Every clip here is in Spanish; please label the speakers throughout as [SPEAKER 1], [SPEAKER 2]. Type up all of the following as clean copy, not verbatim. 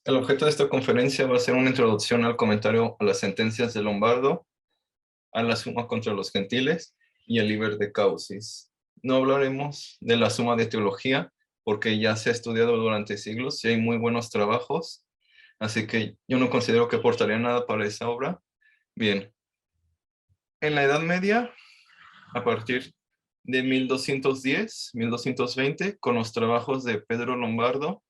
[SPEAKER 1] El objeto de esta conferencia va a ser una introducción al comentario a las sentencias de Lombardo, a la suma contra los gentiles y el Liber de Causis. No hablaremos de la suma de teología porque ya se ha estudiado durante siglos y hay muy buenos trabajos, así que yo no considero que aportaría nada para esa obra. Bien, en la Edad Media, a partir de 1210, 1220, con los trabajos de Pedro Lombardo,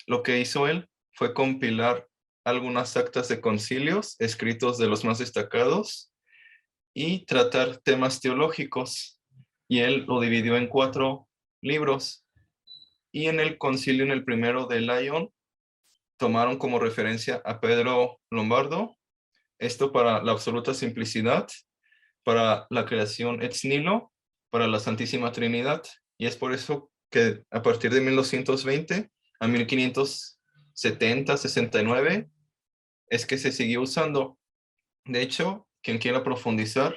[SPEAKER 1] lo que hizo él fue compilar algunas actas de concilios, escritos de los más destacados, y tratar temas teológicos. Y él lo dividió en 4 libros. Y en el concilio, en el primero de Lyon, tomaron como referencia a Pedro Lombardo, esto para la absoluta simplicidad, para la creación ex nihilo, para la Santísima Trinidad. Y es por eso que a partir de 1220 a 1570, 69, es que se siguió usando. De hecho, quien quiera profundizar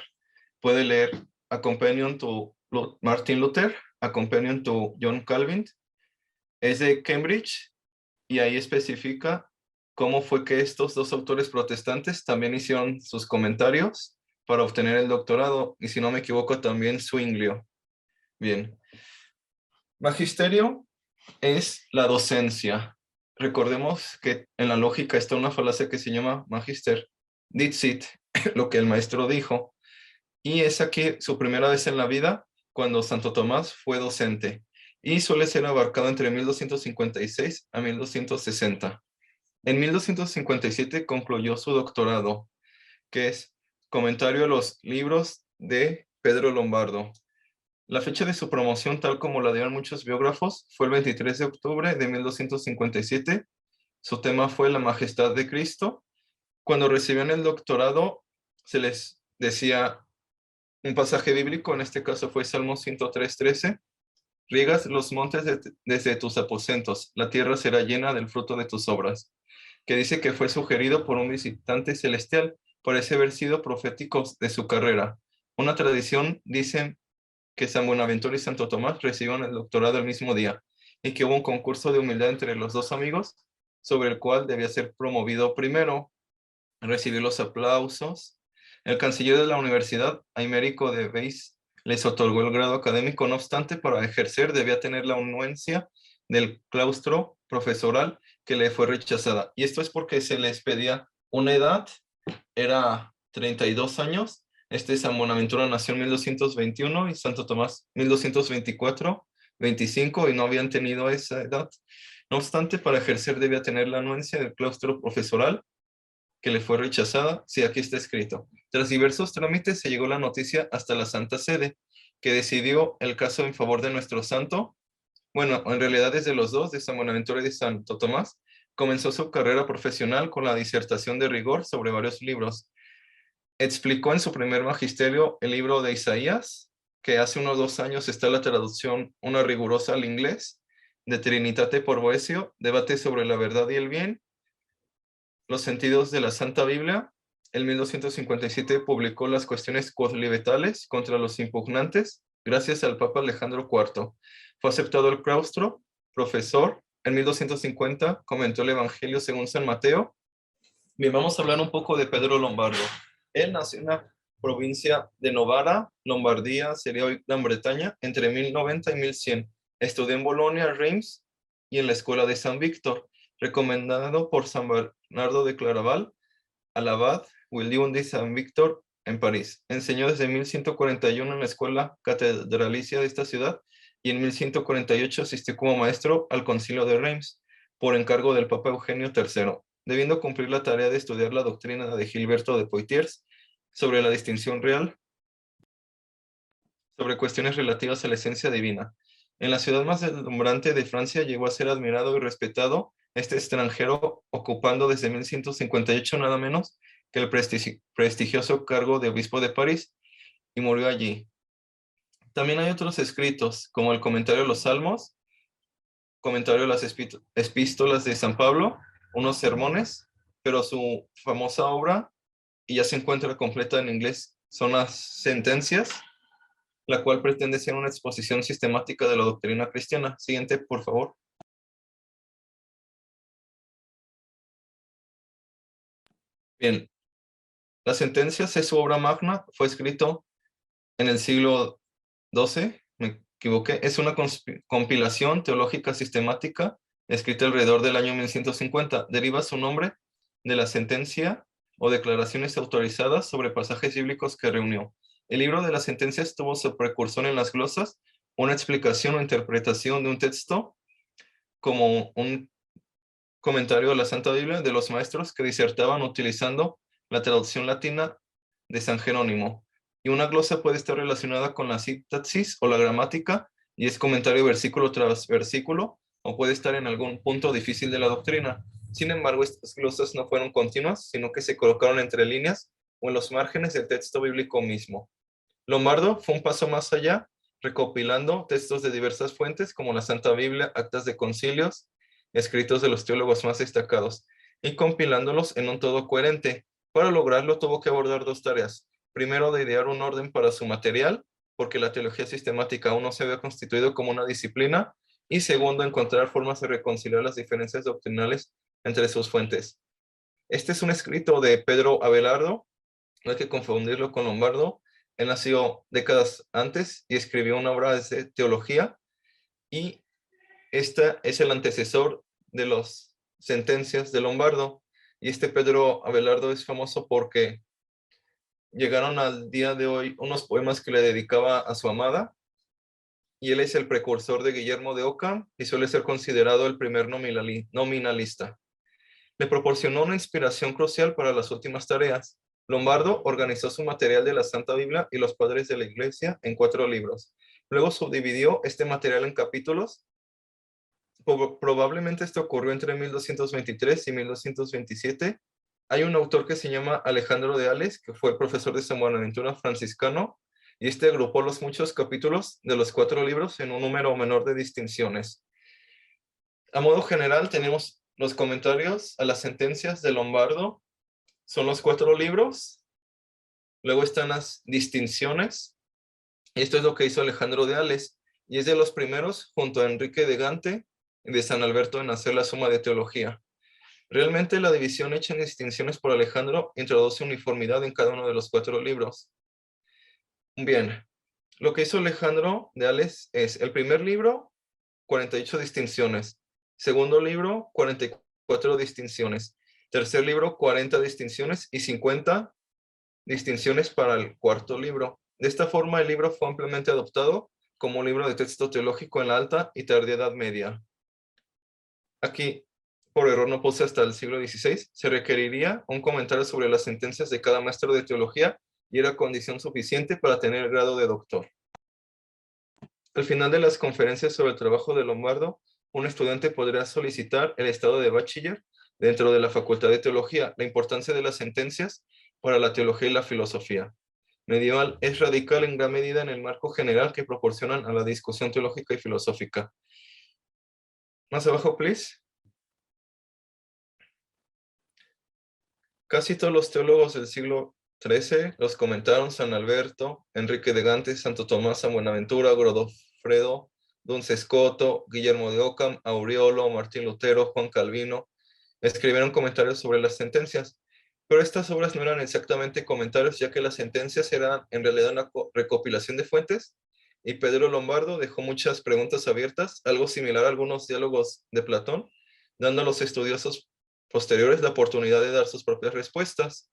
[SPEAKER 1] puede leer A Companion to Martin Luther, A Companion to John Calvin. Es de Cambridge y ahí especifica cómo fue que estos dos autores protestantes también hicieron sus comentarios para obtener el doctorado, y si no me equivoco también Zwinglio. Bien. Magisterio es la docencia. Recordemos que en la lógica está una falacia que se llama magister dixit, lo que el maestro dijo. Y es aquí su primera vez en la vida cuando Santo Tomás fue docente. Y suele ser abarcado entre 1256 a 1260. En 1257 concluyó su doctorado, que es Comentario a los libros de Pedro Lombardo. La fecha de su promoción, tal como la dieron muchos biógrafos, fue el 23 de octubre de 1257. Su tema fue la majestad de Cristo. Cuando recibían el doctorado, se les decía un pasaje bíblico, en este caso fue Salmo 103:13. Riegas los montes desde tus aposentos, la tierra será llena del fruto de tus obras, que dice que fue sugerido por un visitante celestial, parece haber sido proféticos de su carrera. Una tradición dice que San Buenaventura y Santo Tomás recibieron el doctorado el mismo día, y que hubo un concurso de humildad entre los dos amigos, sobre el cual debía ser promovido primero. Recibió los aplausos. El canciller de la Universidad, Aimérico de Weiss, les otorgó el grado académico. No obstante, para ejercer debía tener la anuencia del claustro profesoral, que le fue rechazada. Y esto es porque se les pedía una edad, era 32 años. San Buenaventura nació en 1221 y Santo Tomás 1224, 25, y no habían tenido esa edad. No obstante, para ejercer debía tener la anuencia del claustro profesoral, que le fue rechazada. Sí, aquí está escrito. Tras diversos trámites se llegó la noticia hasta la Santa Sede, que decidió el caso en favor de nuestro santo. Bueno, en realidad desde los dos, de San Buenaventura y de Santo Tomás. Comenzó su carrera profesional con la disertación de rigor sobre varios libros. Explicó en su primer magisterio el libro de Isaías, que hace unos 2 años está la traducción, una rigurosa al inglés, de Trinitate por Boecio, debate sobre la verdad y el bien, los sentidos de la Santa Biblia. En 1257 publicó las cuestiones cuodlibetales contra los impugnantes, gracias al Papa Alejandro IV. Fue aceptado al claustro, profesor. En 1250 comentó el Evangelio según San Mateo. Bien, vamos a hablar un poco de Pedro Lombardo. Él nació en la provincia de Novara, Lombardía, sería hoy Gran Bretaña, entre 1090 y 1100. Estudió en Bolonia, Reims y en la escuela de San Víctor, recomendado por San Bernardo de Claraval al abad William de San Víctor en París. Enseñó desde 1141 en la escuela catedralicia de esta ciudad, y en 1148 asistió como maestro al concilio de Reims por encargo del Papa Eugenio III, debiendo cumplir la tarea de estudiar la doctrina de Gilberto de Poitiers sobre la distinción real, sobre cuestiones relativas a la esencia divina. En la ciudad más deslumbrante de Francia llegó a ser admirado y respetado este extranjero, ocupando desde 1158 nada menos que el prestigioso cargo de obispo de París, y murió allí. También hay otros escritos, como el Comentario de los Salmos, Comentario de las Epístolas de San Pablo, unos sermones, pero su famosa obra, y ya se encuentra completa en inglés, son las Sentencias, la cual pretende ser una exposición sistemática de la doctrina cristiana. Siguiente, por favor. Bien, las sentencias es su obra magna, fue escrito en el siglo XII, me equivoqué, es una compilación teológica sistemática escrita alrededor del año 1150. Deriva su nombre de la sentencia o declaraciones autorizadas sobre pasajes bíblicos que reunió. El libro de las sentencias tuvo su precursor en las glosas, una explicación o interpretación de un texto como un comentario a la Santa Biblia de los maestros que disertaban utilizando la traducción latina de San Jerónimo. Y una glosa puede estar relacionada con la sintaxis o la gramática y es comentario versículo tras versículo o puede estar en algún punto difícil de la doctrina. Sin embargo, estas glosas no fueron continuas, sino que se colocaron entre líneas o en los márgenes del texto bíblico mismo. Lombardo fue un paso más allá, recopilando textos de diversas fuentes como la Santa Biblia, actas de concilios, escritos de los teólogos más destacados, y compilándolos en un todo coherente. Para lograrlo tuvo que abordar dos tareas. Primero, de idear un orden para su material, porque la teología sistemática aún no se había constituido como una disciplina, y segundo, encontrar formas de reconciliar las diferencias doctrinales entre sus fuentes. Este es un escrito de Pedro Abelardo, no hay que confundirlo con Lombardo. Él nació décadas antes y escribió una obra de teología y esta es el antecesor de las sentencias de Lombardo. Y este Pedro Abelardo es famoso porque llegaron al día de hoy unos poemas que le dedicaba a su amada y él es el precursor de Guillermo de Ockham y suele ser considerado el primer nominalista. Le proporcionó una inspiración crucial para las últimas tareas. Lombardo organizó su material de la Santa Biblia y los padres de la Iglesia en 4 libros. Luego subdividió este material en capítulos. Probablemente esto ocurrió entre 1223 y 1227. Hay un autor que se llama Alejandro de Ales, que fue profesor de San Buenaventura franciscano, y este agrupó los muchos capítulos de los 4 libros en un número menor de distinciones. A modo general, tenemos los comentarios a las sentencias de Lombardo, son los 4 libros. Luego están las distinciones. Esto es lo que hizo Alejandro de Ales, y es de los primeros, junto a Enrique de Gante y de San Alberto, en hacer la suma de teología. Realmente la división hecha en distinciones por Alejandro introduce uniformidad en cada uno de los 4 libros. Bien, lo que hizo Alejandro de Ales es el primer libro, 48 distinciones. Segundo libro, 44 distinciones. Tercer libro, 40 distinciones y 50 distinciones para el cuarto libro. De esta forma, el libro fue ampliamente adoptado como un libro de texto teológico en la Alta y Tardía Edad Media. Aquí, por error no puse hasta el siglo XVI, se requeriría un comentario sobre las sentencias de cada maestro de teología y era condición suficiente para tener el grado de doctor. Al final de las conferencias sobre el trabajo de Lombardo, un estudiante podrá solicitar el estado de bachiller dentro de la Facultad de Teología. La importancia de las sentencias para la teología y la filosofía medieval es radical en gran medida en el marco general que proporcionan a la discusión teológica y filosófica. Más abajo, please. Casi todos los teólogos del siglo XIII los comentaron: San Alberto, Enrique de Gante, Santo Tomás, San Buenaventura, Godofredo, Duns Scoto, Guillermo de Ockham, Auriolo, Martín Lutero, Juan Calvino. Escribieron comentarios sobre las sentencias, pero estas obras no eran exactamente comentarios, ya que las sentencias eran en realidad una recopilación de fuentes, y Pedro Lombardo dejó muchas preguntas abiertas, algo similar a algunos diálogos de Platón, dando a los estudiosos posteriores la oportunidad de dar sus propias respuestas.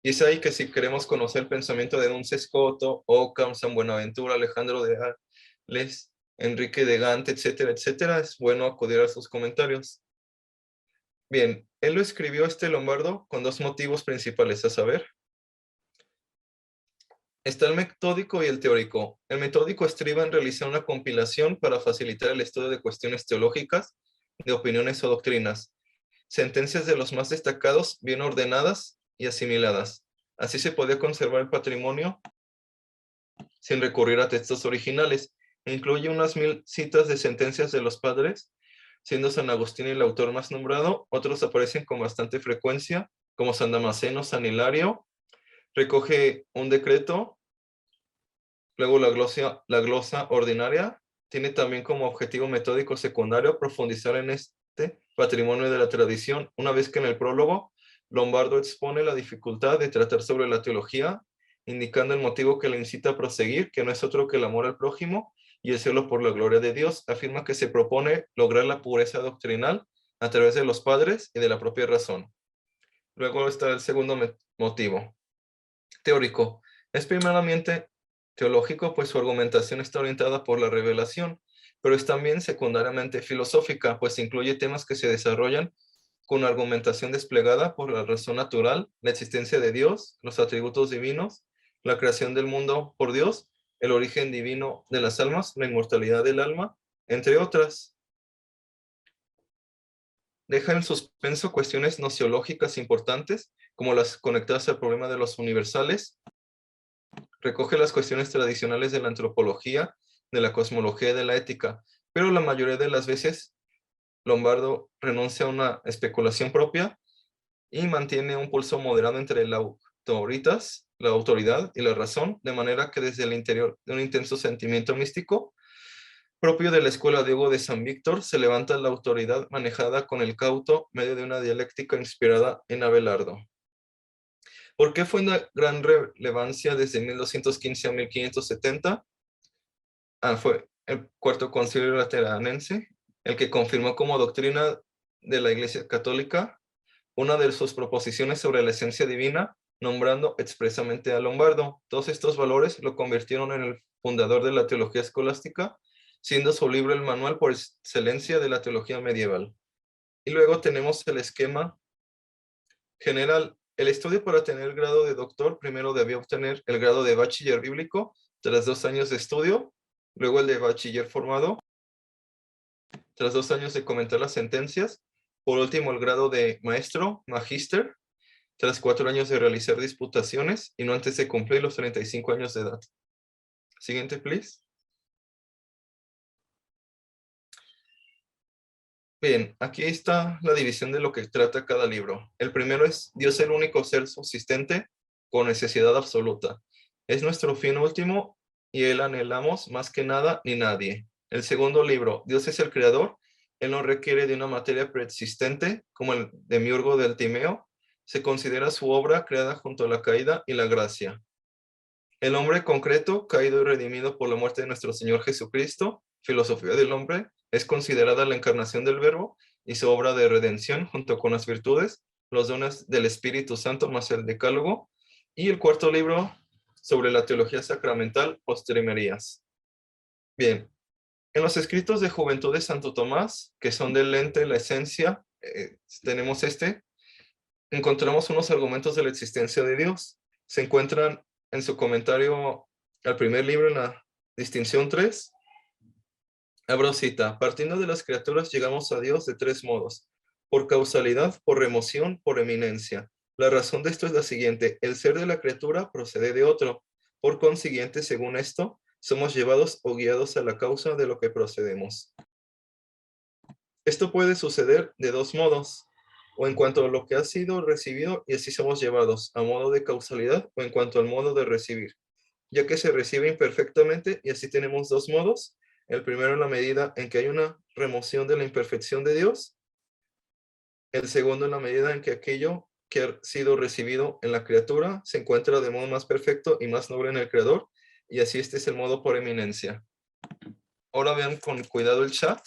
[SPEAKER 1] Y es ahí que si queremos conocer el pensamiento de Duns Scoto, Ockham, San Buenaventura, Alejandro de Ales, Enrique de Gante, etcétera, etcétera, es bueno acudir a sus comentarios. Bien, él lo escribió Lombardo con 2 motivos principales, a saber, está el metódico y el teórico. El metódico estriba en realizar una compilación para facilitar el estudio de cuestiones teológicas, de opiniones o doctrinas, sentencias de los más destacados, bien ordenadas y asimiladas. Así se podía conservar el patrimonio sin recurrir a textos originales. Incluye unas 1000 citas de sentencias de los padres, siendo San Agustín el autor más nombrado. Otros aparecen con bastante frecuencia, como San Damasceno, San Hilario. Recoge un decreto. Luego la glosa ordinaria tiene también como objetivo metódico secundario profundizar en este patrimonio de la tradición, una vez que en el prólogo Lombardo expone la dificultad de tratar sobre la teología, indicando el motivo que le incita a proseguir, que no es otro que el amor al prójimo y el celo por la gloria de Dios. Afirma que se propone lograr la pureza doctrinal a través de los padres y de la propia razón. Luego está el segundo motivo, teórico. Es primeramente teológico, pues su argumentación está orientada por la revelación, pero es también secundariamente filosófica, pues incluye temas que se desarrollan con argumentación desplegada por la razón natural, la existencia de Dios, los atributos divinos, la creación del mundo por Dios, el origen divino de las almas, la inmortalidad del alma, entre otras. Deja en suspenso cuestiones nociológicas importantes, como las conectadas al problema de los universales. Recoge las cuestiones tradicionales de la antropología, de la cosmología y de la ética, pero la mayoría de las veces Lombardo renuncia a una especulación propia y mantiene un pulso moderado entre la autoridad y la razón, de manera que desde el interior de un intenso sentimiento místico propio de la escuela de Hugo de San Víctor, se levanta la autoridad manejada con el cauto medio de una dialéctica inspirada en Abelardo. ¿Por qué fue una gran relevancia desde 1215 a 1570? Fue el Cuarto Concilio Lateranense, el que confirmó como doctrina de la Iglesia Católica una de sus proposiciones sobre la esencia divina, nombrando expresamente a Lombardo. Todos estos valores lo convirtieron en el fundador de la teología escolástica, siendo su libro el manual por excelencia de la teología medieval. Y luego tenemos el esquema general. El estudio para tener el grado de doctor primero debía obtener el grado de bachiller bíblico tras 2 años de estudio, luego el de bachiller formado tras 2 años de comentar las sentencias, por último el grado de maestro, magíster, tras 4 años de realizar disputaciones y no antes de cumplir los 35 años de edad. Siguiente, please. Bien, aquí está la división de lo que trata cada libro. El primero es Dios el único ser subsistente con necesidad absoluta. Es nuestro fin último y Él anhelamos más que nada ni nadie. El segundo libro, Dios es el creador. Él no requiere de una materia preexistente como el demiurgo del Timeo. Se considera su obra creada junto a la caída y la gracia. El hombre concreto, caído y redimido por la muerte de nuestro Señor Jesucristo, filosofía del hombre, es considerada la encarnación del Verbo y su obra de redención junto con las virtudes, los dones del Espíritu Santo más el Decálogo, y el cuarto libro sobre la teología sacramental, Postrimerías. Bien, en los escritos de juventud de Santo Tomás, que son del lente, la esencia, tenemos encontramos unos argumentos de la existencia de Dios. Se encuentran en su comentario al primer libro en la distinción 3. Abro cita: partiendo de las criaturas llegamos a Dios de 3 modos: por causalidad, por remoción, por eminencia. La razón de esto es la siguiente: el ser de la criatura procede de otro. Por consiguiente, según esto, somos llevados o guiados a la causa de lo que procedemos. Esto puede suceder de 2 modos: o en cuanto a lo que ha sido recibido, y así somos llevados a modo de causalidad, o en cuanto al modo de recibir, ya que se recibe imperfectamente, y así tenemos 2 modos. El primero en la medida en que hay una remoción de la imperfección de Dios. El segundo en la medida en que aquello que ha sido recibido en la criatura se encuentra de modo más perfecto y más noble en el Creador, y así este es el modo por eminencia. Ahora vean con cuidado el chat.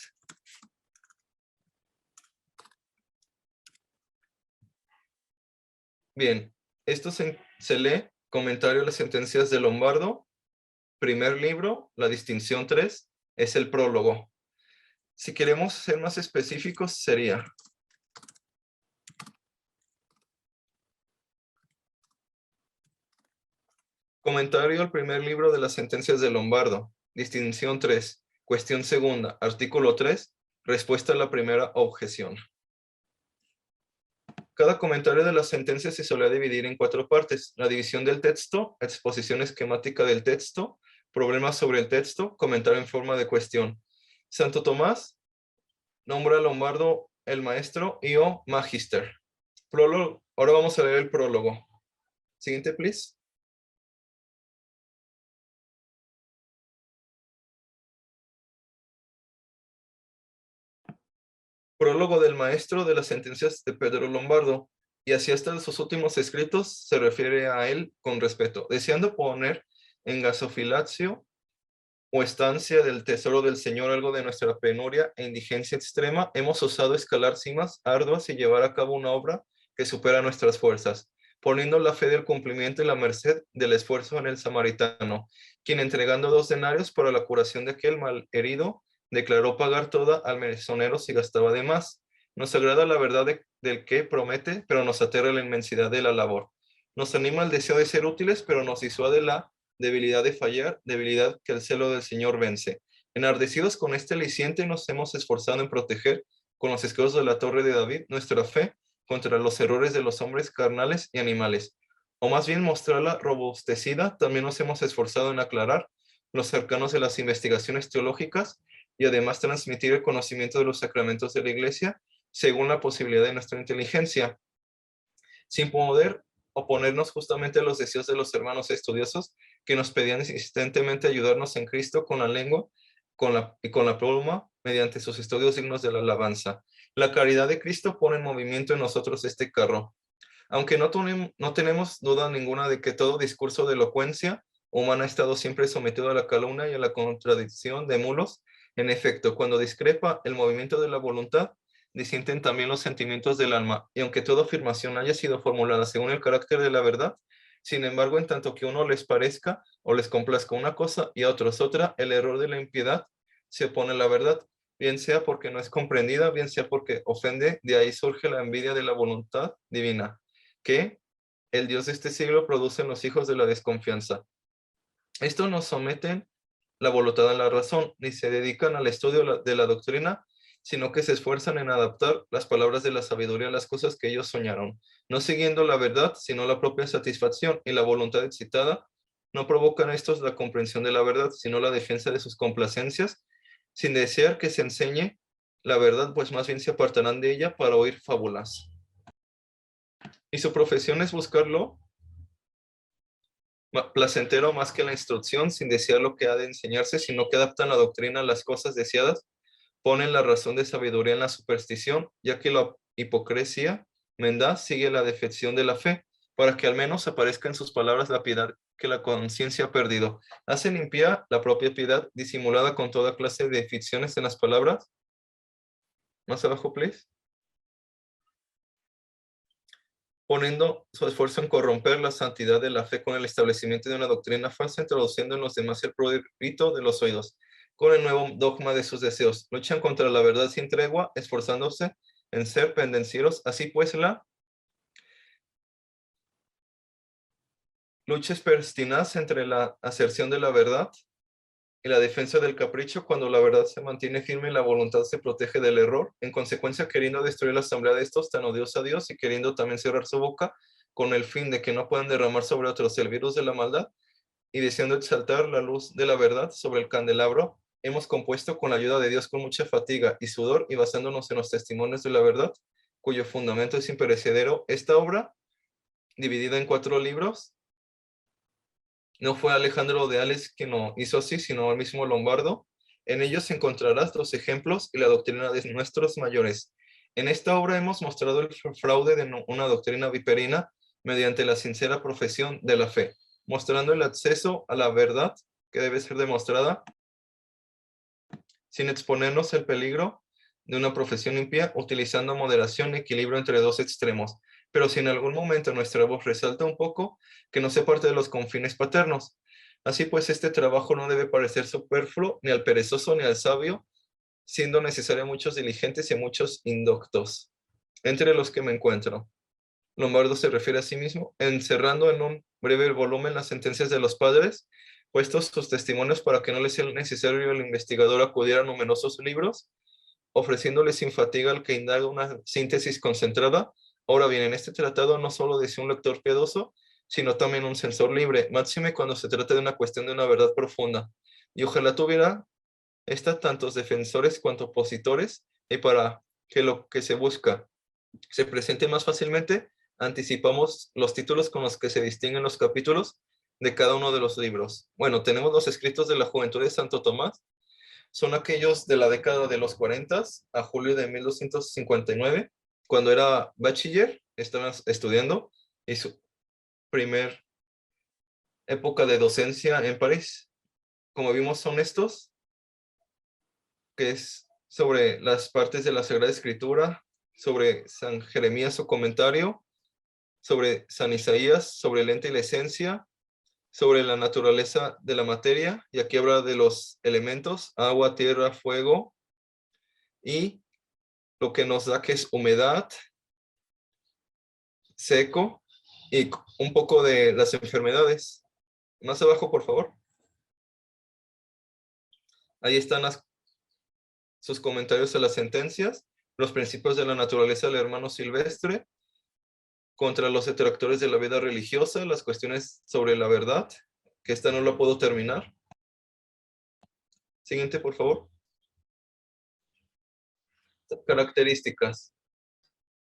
[SPEAKER 1] Bien, esto se lee comentario a las sentencias de Lombardo, primer libro, la distinción 3, es el prólogo. Si queremos ser más específicos, sería: comentario al primer libro de las sentencias de Lombardo, distinción 3, cuestión segunda, artículo 3, respuesta a la primera objeción. Cada comentario de las sentencias se solía dividir en 4 partes: la división del texto, exposición esquemática del texto, problemas sobre el texto, comentario en forma de cuestión. Santo Tomás nombra a Lombardo el maestro y o magister. Prólogo. Ahora vamos a leer el prólogo. Siguiente, please. Prólogo del maestro de las sentencias de Pedro Lombardo. y así hasta sus últimos escritos se refiere a él con respeto, deseando poner en gasofilacio o estancia del tesoro del Señor algo de nuestra penuria e indigencia extrema, hemos osado escalar cimas arduas y llevar a cabo una obra que supera nuestras fuerzas, poniendo la fe del cumplimiento y la merced del esfuerzo en el samaritano, quien entregando 2 denarios para la curación de aquel mal herido, declaró pagar toda al mesonero si gastaba de más. Nos agrada la verdad del que promete, pero nos aterra la inmensidad de la labor. Nos anima el deseo de ser útiles, pero nos disuade la debilidad de fallar, debilidad que el celo del Señor vence. Enardecidos con este aliciente, nos hemos esforzado en proteger con los escudos de la torre de David nuestra fe contra los errores de los hombres carnales y animales. O más bien mostrarla robustecida, también nos hemos esforzado en aclarar los cercanos de las investigaciones teológicas y además transmitir el conocimiento de los sacramentos de la Iglesia según la posibilidad de nuestra inteligencia, sin poder oponernos justamente a los deseos de los hermanos estudiosos que nos pedían insistentemente ayudarnos en Cristo con la lengua y con la pluma mediante sus estudios dignos de la alabanza. La caridad de Cristo pone en movimiento en nosotros este carro. Aunque no tenemos duda ninguna de que todo discurso de elocuencia humana ha estado siempre sometido a la calumnia y a la contradicción de mulos, en efecto, cuando discrepa el movimiento de la voluntad, disienten también los sentimientos del alma, y aunque toda afirmación haya sido formulada según el carácter de la verdad, sin embargo, en tanto que a uno les parezca o les complazca una cosa y a otros otra, el error de la impiedad se opone a la verdad, bien sea porque no es comprendida, bien sea porque ofende, de ahí surge la envidia de la voluntad divina, que el Dios de este siglo produce en los hijos de la desconfianza. Estos no someten la voluntad a la razón, ni se dedican al estudio de la doctrina, sino que se esfuerzan en adaptar las palabras de la sabiduría a las cosas que ellos soñaron, no siguiendo la verdad, sino la propia satisfacción y la voluntad excitada. No provocan estos la comprensión de la verdad, sino la defensa de sus complacencias, sin desear que se enseñe la verdad, pues más bien se apartarán de ella para oír fábulas. Y su profesión es buscarlo placentero más que la instrucción, sin desear lo que ha de enseñarse, sino que adaptan la doctrina a las cosas deseadas, ponen la razón de sabiduría en la superstición, ya que la hipocresía mendaz sigue la defección de la fe, para que al menos aparezca en sus palabras la piedad que la conciencia ha perdido. Hacen impía la propia piedad, disimulada con toda clase de ficciones en las palabras. Más abajo, please. Poniendo su esfuerzo en corromper la santidad de la fe con el establecimiento de una doctrina falsa, introduciendo en los demás el prurito de los oídos, con el nuevo dogma de sus deseos. Luchan contra la verdad sin tregua, esforzándose en ser pendencieros. Así pues, la lucha es pertinaz entre la aserción de la verdad y la defensa del capricho. Cuando la verdad se mantiene firme y la voluntad se protege del error, en consecuencia queriendo destruir la asamblea de estos tan odiosos a Dios y queriendo también cerrar su boca con el fin de que no puedan derramar sobre otros el virus de la maldad, y deseando exaltar la luz de la verdad sobre el candelabro, hemos compuesto con la ayuda de Dios con mucha fatiga y sudor y basándonos en los testimonios de la verdad, cuyo fundamento es imperecedero, esta obra, dividida en 4 libros. No fue Alejandro de Ales quien lo hizo así, sino el mismo Lombardo. En ellos encontrarás los ejemplos y la doctrina de nuestros mayores. En esta obra hemos mostrado el fraude de una doctrina viperina mediante la sincera profesión de la fe, mostrando el acceso a la verdad que debe ser demostrada sin exponernos el peligro de una profesión impía, utilizando moderación y equilibrio entre 2 extremos. Pero si en algún momento nuestra voz resalta un poco, que no sea parte de los confines paternos. Así pues, este trabajo no debe parecer superfluo ni al perezoso ni al sabio, siendo necesario muchos diligentes y muchos indoctos, entre los que me encuentro. Lombardo se refiere a sí mismo, encerrando en un breve volumen las sentencias de los padres, puestos sus testimonios para que no les sea necesario al investigador acudir a numerosos libros, ofreciéndole sin fatiga al que indaga una síntesis concentrada. Ahora bien, en este tratado no solo desea un lector piadoso, sino también un censor libre, máxime cuando se trata de una cuestión de una verdad profunda. Y ojalá tuviera esta tantos defensores cuanto opositores, y para que lo que se busca se presente más fácilmente, anticipamos los títulos con los que se distinguen los capítulos de cada uno de los libros. Bueno, tenemos los escritos de la juventud de Santo Tomás, son aquellos de la década de los 40 a julio de 1259. cuando era bachiller, estaba estudiando y su primer época de docencia en París. Como vimos, son estos, que es sobre las partes de la Sagrada Escritura, sobre San Jeremías su comentario, sobre San Isaías, sobre el ente y la esencia, sobre la naturaleza de la materia, y aquí habla de los elementos, agua, tierra, fuego, y lo que nos da que es humedad, seco, y un poco de las enfermedades. Más abajo, por favor. Ahí están sus comentarios a las sentencias, los principios de la naturaleza del hermano Silvestre, contra los detractores de la vida religiosa, las cuestiones sobre la verdad, que esta no la puedo terminar. Siguiente, por favor. Características.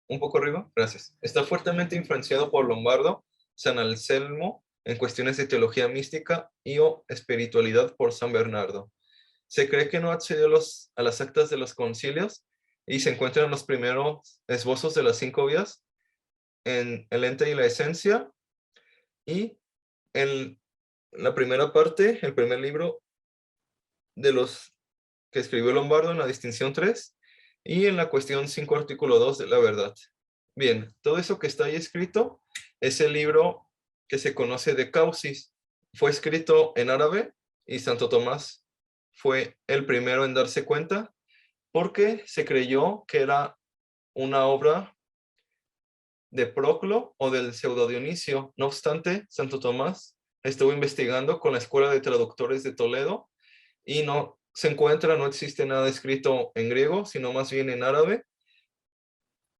[SPEAKER 1] Un poco arriba, gracias. Está fuertemente influenciado por Lombardo, San Anselmo, en cuestiones de teología mística y o espiritualidad por San Bernardo. Se cree que no accedió a las actas de los concilios y se encuentran los primeros esbozos de las 5 vías en el ente y la esencia, y en la primera parte, el primer libro de los que escribió Lombardo en la distinción 3 y en la cuestión 5 artículo 2 de la verdad. Bien, todo eso que está ahí escrito es el libro que se conoce de Causis. Fue escrito en árabe y Santo Tomás fue el primero en darse cuenta porque se creyó que era una obra de Proclo o del pseudo Dionisio. No obstante, Santo Tomás estuvo investigando con la Escuela de Traductores de Toledo y no se encuentra, no existe nada escrito en griego, sino más bien en árabe.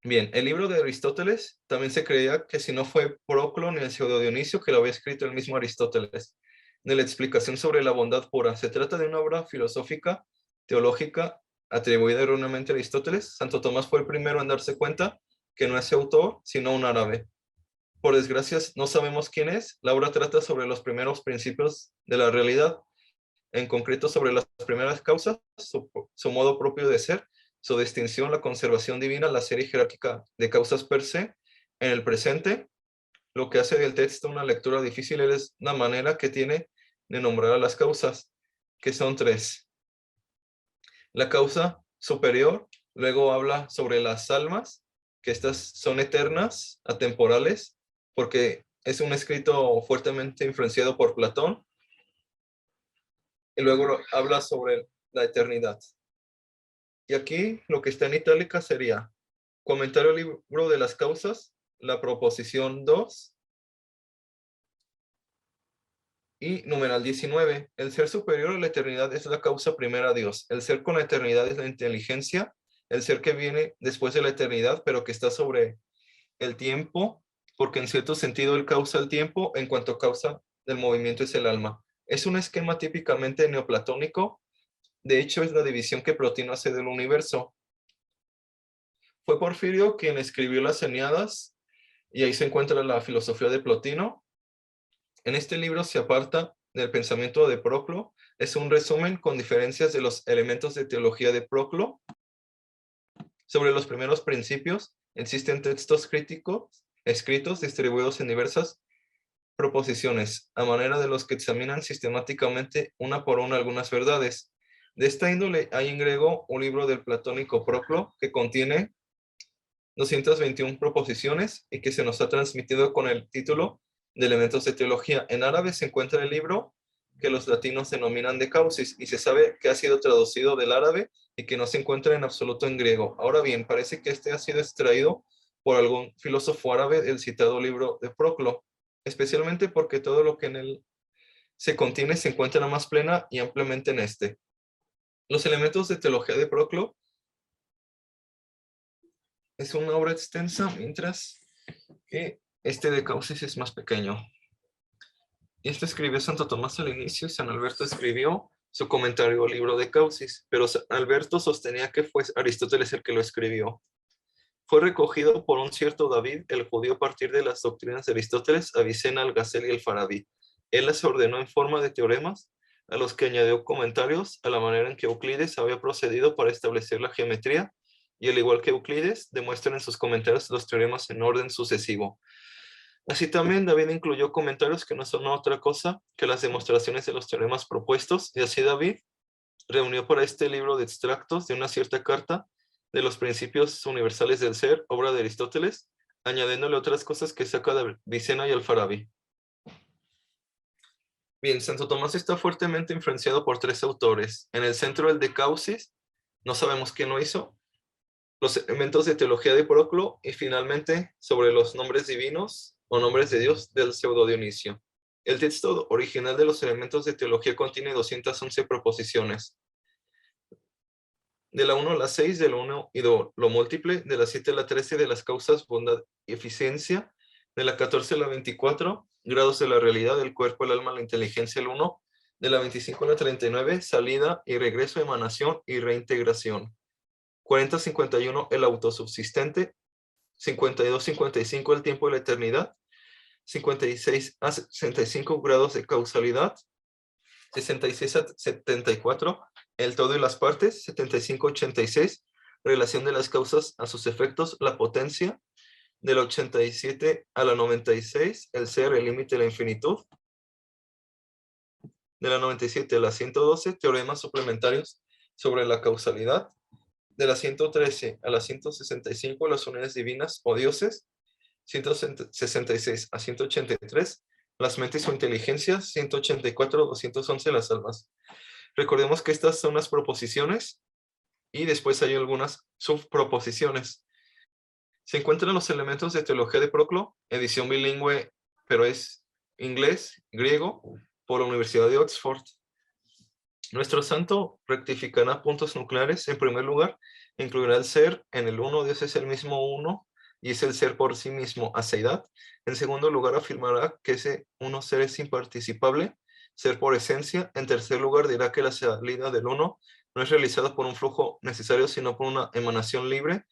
[SPEAKER 1] Bien, el libro de Aristóteles también se creía que si no fue Proclo ni el pseudo Dionisio, que lo había escrito el mismo Aristóteles, de la explicación sobre la bondad pura. Se trata de una obra filosófica, teológica, atribuida erróneamente a Aristóteles. Santo Tomás fue el primero en darse cuenta que no es autor, sino un árabe. Por desgracia, no sabemos quién es. La obra trata sobre los primeros principios de la realidad, en concreto sobre las primeras causas, su modo propio de ser, su distinción, la conservación divina, la serie jerárquica de causas per se, en el presente. Lo que hace del texto una lectura difícil es la manera que tiene de nombrar a las causas, que son 3. La causa superior, luego habla sobre las almas, que estas son eternas, atemporales, porque es un escrito fuertemente influenciado por Platón, y luego habla sobre la eternidad. Y aquí lo que está en itálica sería comentario al libro de las causas, la proposición 2 y numeral 19. El ser superior a la eternidad es la causa primera a Dios. El ser con la eternidad es la inteligencia, el ser que viene después de la eternidad, pero que está sobre el tiempo, porque en cierto sentido él causa el tiempo, en cuanto causa del movimiento es el alma. Es un esquema típicamente neoplatónico. De hecho, es la división que Plotino hace del universo. Fue Porfirio quien escribió las Eneadas, y ahí se encuentra la filosofía de Plotino. En este libro se aparta del pensamiento de Proclo. Es un resumen con diferencias de los elementos de teología de Proclo. Sobre los primeros principios, existen textos críticos escritos distribuidos en diversas proposiciones, a manera de los que examinan sistemáticamente una por una algunas verdades. De esta índole hay en griego un libro del platónico Proclo que contiene 221 proposiciones y que se nos ha transmitido con el título de Elementos de Teología. En árabe se encuentra el libro que los latinos denominan de Causis y se sabe que ha sido traducido del árabe y que no se encuentra en absoluto en griego. Ahora bien, parece que este ha sido extraído por algún filósofo árabe del citado libro de Proclo, especialmente porque todo lo que en él se contiene se encuentra más plena y ampliamente en este. Los elementos de teología de Proclo es una obra extensa, mientras que este de Causis es más pequeño. Y esto escribió Santo Tomás al inicio y San Alberto escribió su comentario al libro de Causis, pero San Alberto sostenía que fue Aristóteles el que lo escribió. Fue recogido por un cierto David, el judío, a partir de las doctrinas de Aristóteles, Avicena, Algacel y el Farabi. Él las ordenó en forma de teoremas, a los que añadió comentarios a la manera en que Euclides había procedido para establecer la geometría y al igual que Euclides, demuestran en sus comentarios los teoremas en orden sucesivo. Así también David incluyó comentarios que no son otra cosa que las demostraciones de los teoremas propuestos, y así David reunió para este libro de extractos de una cierta carta de los principios universales del ser, obra de Aristóteles, añadiéndole otras cosas que saca de Vicena y Alfarabi. Bien, Santo Tomás está fuertemente influenciado por tres autores. En el centro, el de Causis, no sabemos quién lo hizo, los elementos de teología de Proclo, y finalmente sobre los nombres divinos o nombres de Dios del pseudo Dionisio. El texto original de los elementos de teología contiene 211 proposiciones. De la 1 a la 6, de lo 1 y lo múltiple, de la 7 a la 13, de las causas, bondad y eficiencia, de la 14 a la 24, grados de la realidad, del cuerpo, el alma, la inteligencia, el 1, de la 25 a la 39, salida y regreso, emanación y reintegración. 40-51, el autosubsistente, 52-55, el tiempo y la eternidad, 56 a 65, grados de causalidad, 66 a 74, el todo y las partes, 75-86, relación de las causas a sus efectos, la potencia, del 87 a la 96, el ser, el límite y la infinitud, de la 97 a la 112, teoremas suplementarios sobre la causalidad, de la 113 a la 165, las unidades divinas o dioses, 166 a 183, las mentes o inteligencias, 184 a 211, las almas. Recordemos que estas son las proposiciones y después hay algunas subproposiciones. Se encuentran los elementos de teología de Proclo, edición bilingüe, pero es inglés, griego, por la Universidad de Oxford. Nuestro santo rectificará puntos nucleares. En primer lugar, incluirá el ser en el uno. Dios es el mismo uno y es el ser por sí mismo, aceidad. En segundo lugar, afirmará que ese uno ser es imparticipable, ser por esencia. En tercer lugar, dirá que la salida del uno no es realizada por un flujo necesario, sino por una emanación libre,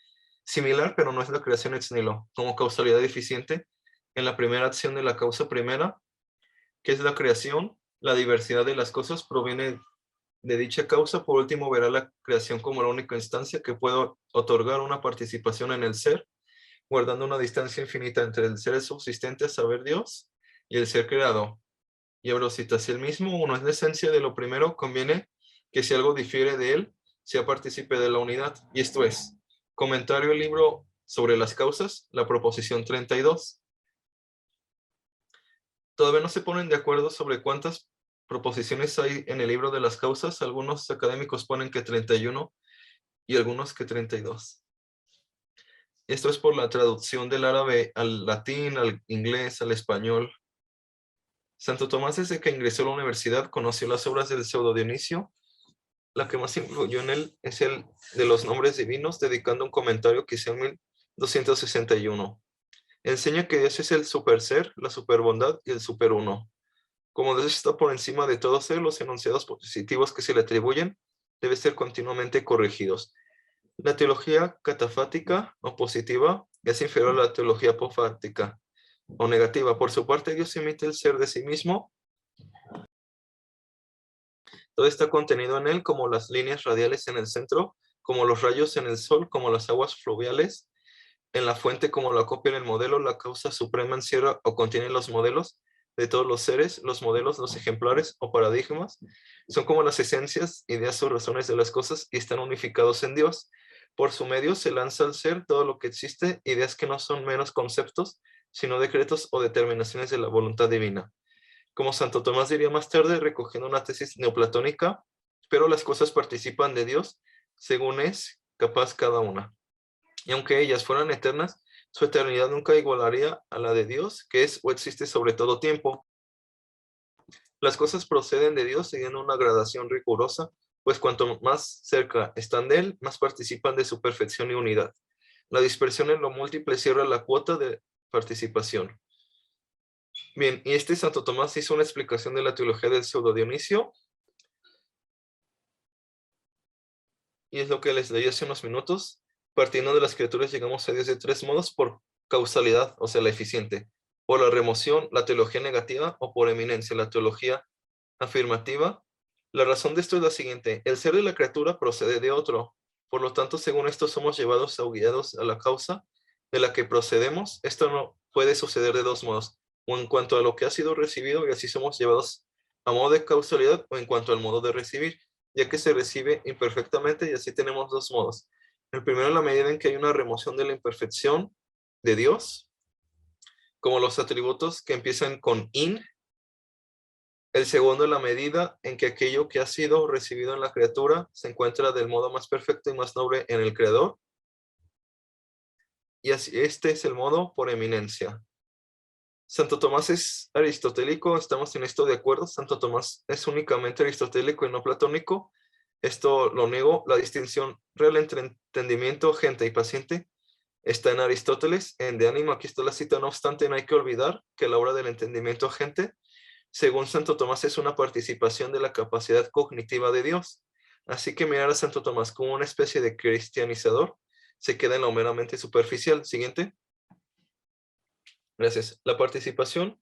[SPEAKER 1] similar, pero no es la creación ex nihilo, como causalidad eficiente en la primera acción de la causa primera, que es la creación. La diversidad de las cosas proviene de dicha causa. Por último, verá la creación como la única instancia que puede otorgar una participación en el ser, guardando una distancia infinita entre el ser subsistente, a saber Dios, y el ser creado. Y abro cita: si el mismo uno es la esencia de lo primero, conviene que si algo difiere de él, sea partícipe de la unidad. Y esto es, comentario del libro sobre las causas, la proposición 32. Todavía no se ponen de acuerdo sobre cuántas proposiciones hay en el libro de las causas. Algunos académicos ponen que 31 y algunos que 32. Esto es por la traducción del árabe al latín, al inglés, al español. Santo Tomás, desde que ingresó a la universidad, conoció las obras del pseudo Dionisio. La que más influyó en él es el de los nombres divinos, dedicando un comentario que hizo en 1261. Enseña que Dios es el superser, la superbondad y el superuno. Como Dios está por encima de todo ser, los enunciados positivos que se le atribuyen deben ser continuamente corregidos. La teología catafática o positiva es inferior a la teología apofática o negativa. Por su parte, Dios imita el ser de sí mismo. Todo está contenido en él, como las líneas radiales en el centro, como los rayos en el sol, como las aguas fluviales en la fuente, como la copia en el modelo. La causa suprema encierra o contiene los modelos de todos los seres. Los modelos, los ejemplares o paradigmas, son como las esencias, ideas o razones de las cosas y están unificados en Dios. Por su medio se lanza al ser todo lo que existe, ideas que no son menos conceptos, sino decretos o determinaciones de la voluntad divina. Como Santo Tomás diría más tarde, recogiendo una tesis neoplatónica, pero las cosas participan de Dios según es capaz cada una. Y aunque ellas fueran eternas, su eternidad nunca igualaría a la de Dios, que es o existe sobre todo tiempo. Las cosas proceden de Dios siguiendo una gradación rigurosa, pues cuanto más cerca están de Él, más participan de su perfección y unidad. La dispersión en lo múltiple cierra la cuota de participación. Bien, y Santo Tomás hizo una explicación de la teología del pseudo Dionisio, y es lo que les leí hace unos minutos. Partiendo de las criaturas llegamos a Dios de tres modos: por causalidad, o sea, la eficiente; por la remoción, la teología negativa; o por eminencia, la teología afirmativa. La razón de esto es la siguiente: el ser de la criatura procede de otro, Por lo tanto, según esto, somos llevados o guiados a la causa de la que procedemos. Esto no puede suceder de dos modos: o en cuanto a lo que ha sido recibido, y así somos llevados a modo de causalidad, o en cuanto al modo de recibir, ya que se recibe imperfectamente, y así tenemos dos modos. El primero, en la medida en que hay una remoción de la imperfección de Dios, como los atributos que empiezan con in. El segundo, en la medida en que aquello que ha sido recibido en la criatura se encuentra del modo más perfecto y más noble en el Creador. Y así, este es el modo por eminencia. Santo Tomás es aristotélico, estamos en esto de acuerdo. Santo Tomás es únicamente aristotélico y no platónico. Esto lo niego. La distinción real entre entendimiento, gente y paciente está en Aristóteles, en De Ánimo. Aquí está la cita. No obstante, no hay que olvidar que la obra del entendimiento gente, según Santo Tomás, es una participación de la capacidad cognitiva de Dios. Así que mirar a Santo Tomás como una especie de cristianizador se queda en lo meramente superficial. Siguiente. Gracias. La participación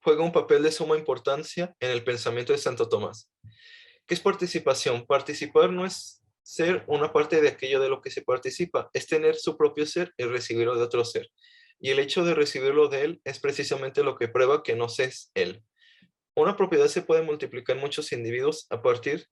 [SPEAKER 1] juega un papel de suma importancia en el pensamiento de Santo Tomás. ¿Qué es participación? Participar no es ser una parte de aquello de lo que se participa, es tener su propio ser y recibirlo de otro ser. Y el hecho de recibirlo de él es precisamente lo que prueba que no se es él. Una propiedad se puede multiplicar en muchos individuos a partir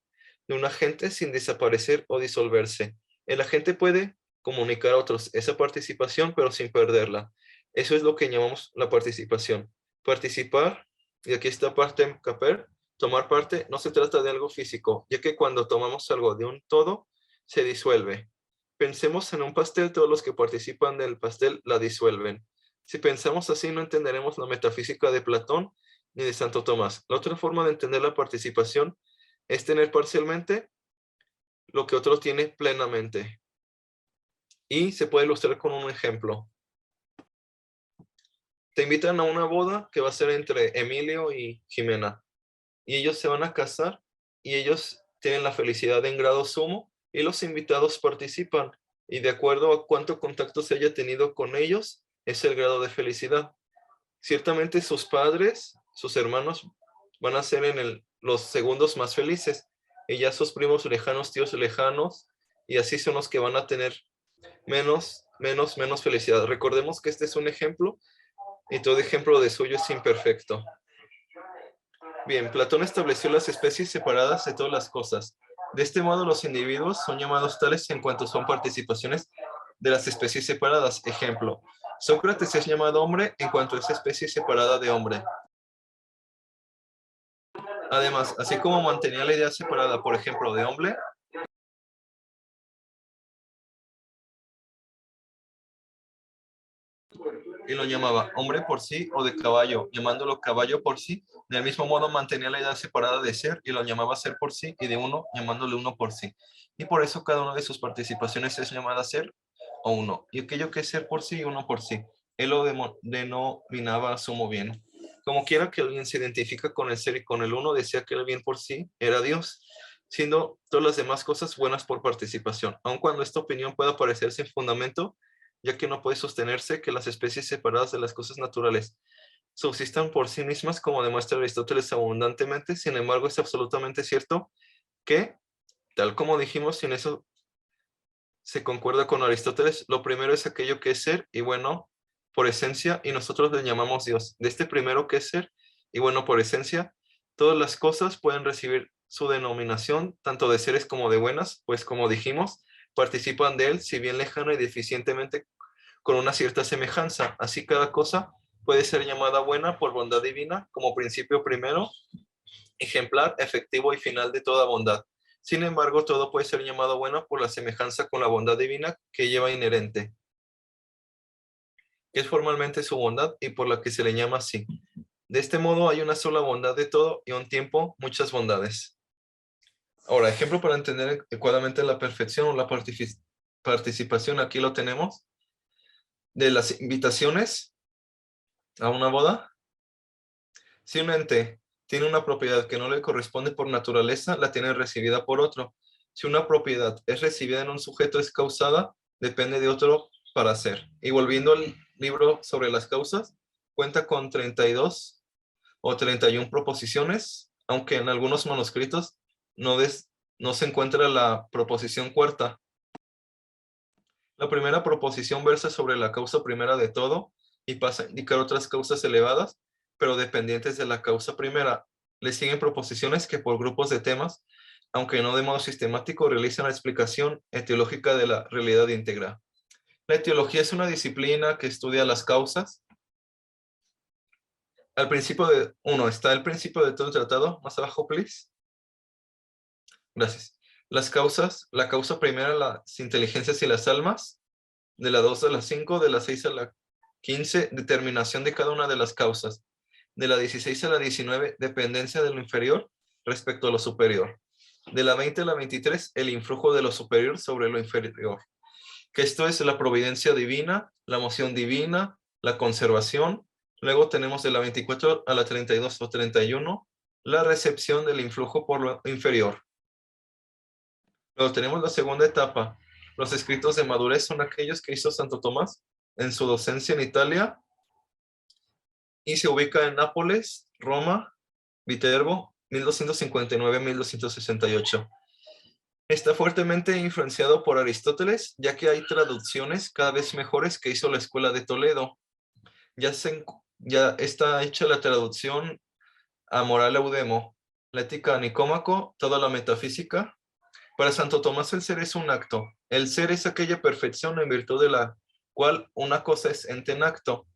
[SPEAKER 1] de un agente sin desaparecer o disolverse. El agente puede comunicar a otros esa participación, pero sin perderla. Eso es lo que llamamos la participación. Participar, y aquí está parte Capper, tomar parte no se trata de algo físico, ya que cuando tomamos algo de un todo, se disuelve. Pensemos en un pastel, todos los que participan del pastel la disuelven. Si pensamos así, no entenderemos la metafísica de Platón ni de Santo Tomás. La otra forma de entender la participación es tener parcialmente lo que otro tiene plenamente. Y se puede ilustrar con un ejemplo. Te invitan a una boda que va a ser entre Emilio y Jimena. Y ellos se van a casar y ellos tienen la felicidad en grado sumo y los invitados participan. Y de acuerdo a cuánto contacto se haya tenido con ellos, es el grado de felicidad. Ciertamente sus padres, sus hermanos, van a ser los segundos más felices. Y ya sus primos lejanos, tíos lejanos, y así son los que van a tener menos felicidad. Recordemos que este es un ejemplo y todo ejemplo de suyo es imperfecto. Bien, Platón estableció las especies separadas de todas las cosas. De este modo, los individuos son llamados tales en cuanto son participaciones de las especies separadas. Ejemplo, Sócrates es llamado hombre en cuanto es especie separada de hombre. Además, así como mantenía la idea separada, por ejemplo, de hombre, y lo llamaba hombre por sí, o de caballo, llamándolo caballo por sí. Del mismo modo mantenía la idea separada de ser y lo llamaba ser por sí, y de uno, llamándole uno por sí. Y por eso cada una de sus participaciones es llamada ser o uno. Y aquello que es ser por sí, uno por sí. Él lo denominaba a sumo bien. Como quiera que alguien se identifica con el ser y con el uno, decía que el bien por sí era Dios, siendo todas las demás cosas buenas por participación. Aun cuando esta opinión pueda parecer sin fundamento, ya que no puede sostenerse que las especies separadas de las cosas naturales subsistan por sí mismas, como demuestra Aristóteles abundantemente. Sin embargo, es absolutamente cierto que, tal como dijimos, sin eso se concuerda con Aristóteles, lo primero es aquello que es ser y bueno por esencia, y nosotros le llamamos Dios. De este primero que es ser y bueno por esencia, todas las cosas pueden recibir su denominación, tanto de seres como de buenas, pues como dijimos, participan de él, si bien lejano y deficientemente, con una cierta semejanza. Así cada cosa puede ser llamada buena por bondad divina como principio primero, ejemplar, efectivo y final de toda bondad. Sin embargo, todo puede ser llamado bueno por la semejanza con la bondad divina que lleva inherente, que es formalmente su bondad y por la que se le llama así. De este modo hay una sola bondad de todo y a un tiempo muchas bondades. Ahora, ejemplo para entender adecuadamente la perfección o la participación, aquí lo tenemos, de las invitaciones a una boda. Si un ente tiene una propiedad que no le corresponde por naturaleza, la tiene recibida por otro. Si una propiedad es recibida en un sujeto, es causada, depende de otro para ser. Y volviendo al libro sobre las causas, cuenta con 32 o 31 proposiciones, aunque en algunos manuscritos no se encuentra la proposición cuarta. La primera proposición versa sobre la causa primera de todo y pasa a indicar otras causas elevadas, pero dependientes de la causa primera. Le siguen proposiciones que por grupos de temas, aunque no de modo sistemático, realizan la explicación etiológica de la realidad íntegra. La etiología es una disciplina que estudia las causas. Al principio de uno, está el principio de todo el tratado. Más abajo, please. Gracias. Las causas, la causa primera, las inteligencias y las almas. De la 2 a la 5, de la 6 a la 15, determinación de cada una de las causas. De la 16 a la 19, dependencia de lo inferior respecto a lo superior. De la 20 a la 23, el influjo de lo superior sobre lo inferior. Que esto es la providencia divina, la moción divina, la conservación. Luego tenemos de la 24 a la 32 o 31, la recepción del influjo por lo inferior. Luego tenemos la segunda etapa. Los escritos de madurez son aquellos que hizo Santo Tomás en su docencia en Italia y se ubica en Nápoles, Roma, Viterbo, 1259-1268. Está fuertemente influenciado por Aristóteles, ya que hay traducciones cada vez mejores que hizo la Escuela de Toledo. Ya está hecha la traducción a Moral Eudemo, la Ética a Nicómaco, toda la metafísica. Para Santo Tomás el ser es un acto. El ser es aquella perfección en virtud de la cual una cosa es ente en acto.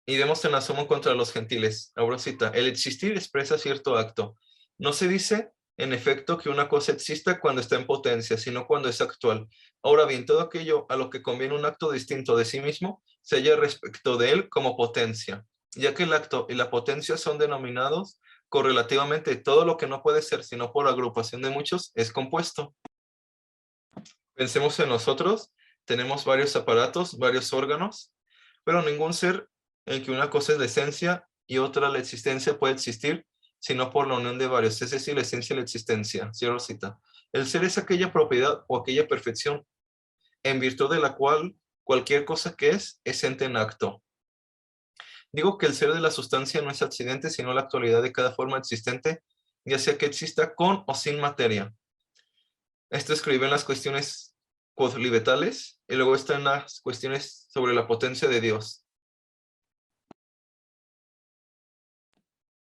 [SPEAKER 1] Y demos en asomo contra los gentiles. Ahora cita, el existir expresa cierto acto. No se dice, en efecto, que una cosa exista cuando está en potencia, sino cuando es actual. Ahora bien, todo aquello a lo que conviene un acto distinto de sí mismo, se halla respecto de él como potencia, ya que el acto y la potencia son denominados correlativamente todo lo que no puede ser sino por agrupación de muchos es compuesto. Pensemos en nosotros, tenemos varios aparatos, varios órganos, pero ningún ser en que una cosa es la esencia y otra la existencia puede existir, sino por la unión de varios, es decir, la esencia y la existencia. Cierro cita. El ser es aquella propiedad o aquella perfección en virtud de la cual cualquier cosa que es ente en acto. Digo que el ser de la sustancia no es accidente, sino la actualidad de cada forma existente, ya sea que exista con o sin materia. Esto escribe en las cuestiones quodlibetales y luego está en las cuestiones sobre la potencia de Dios.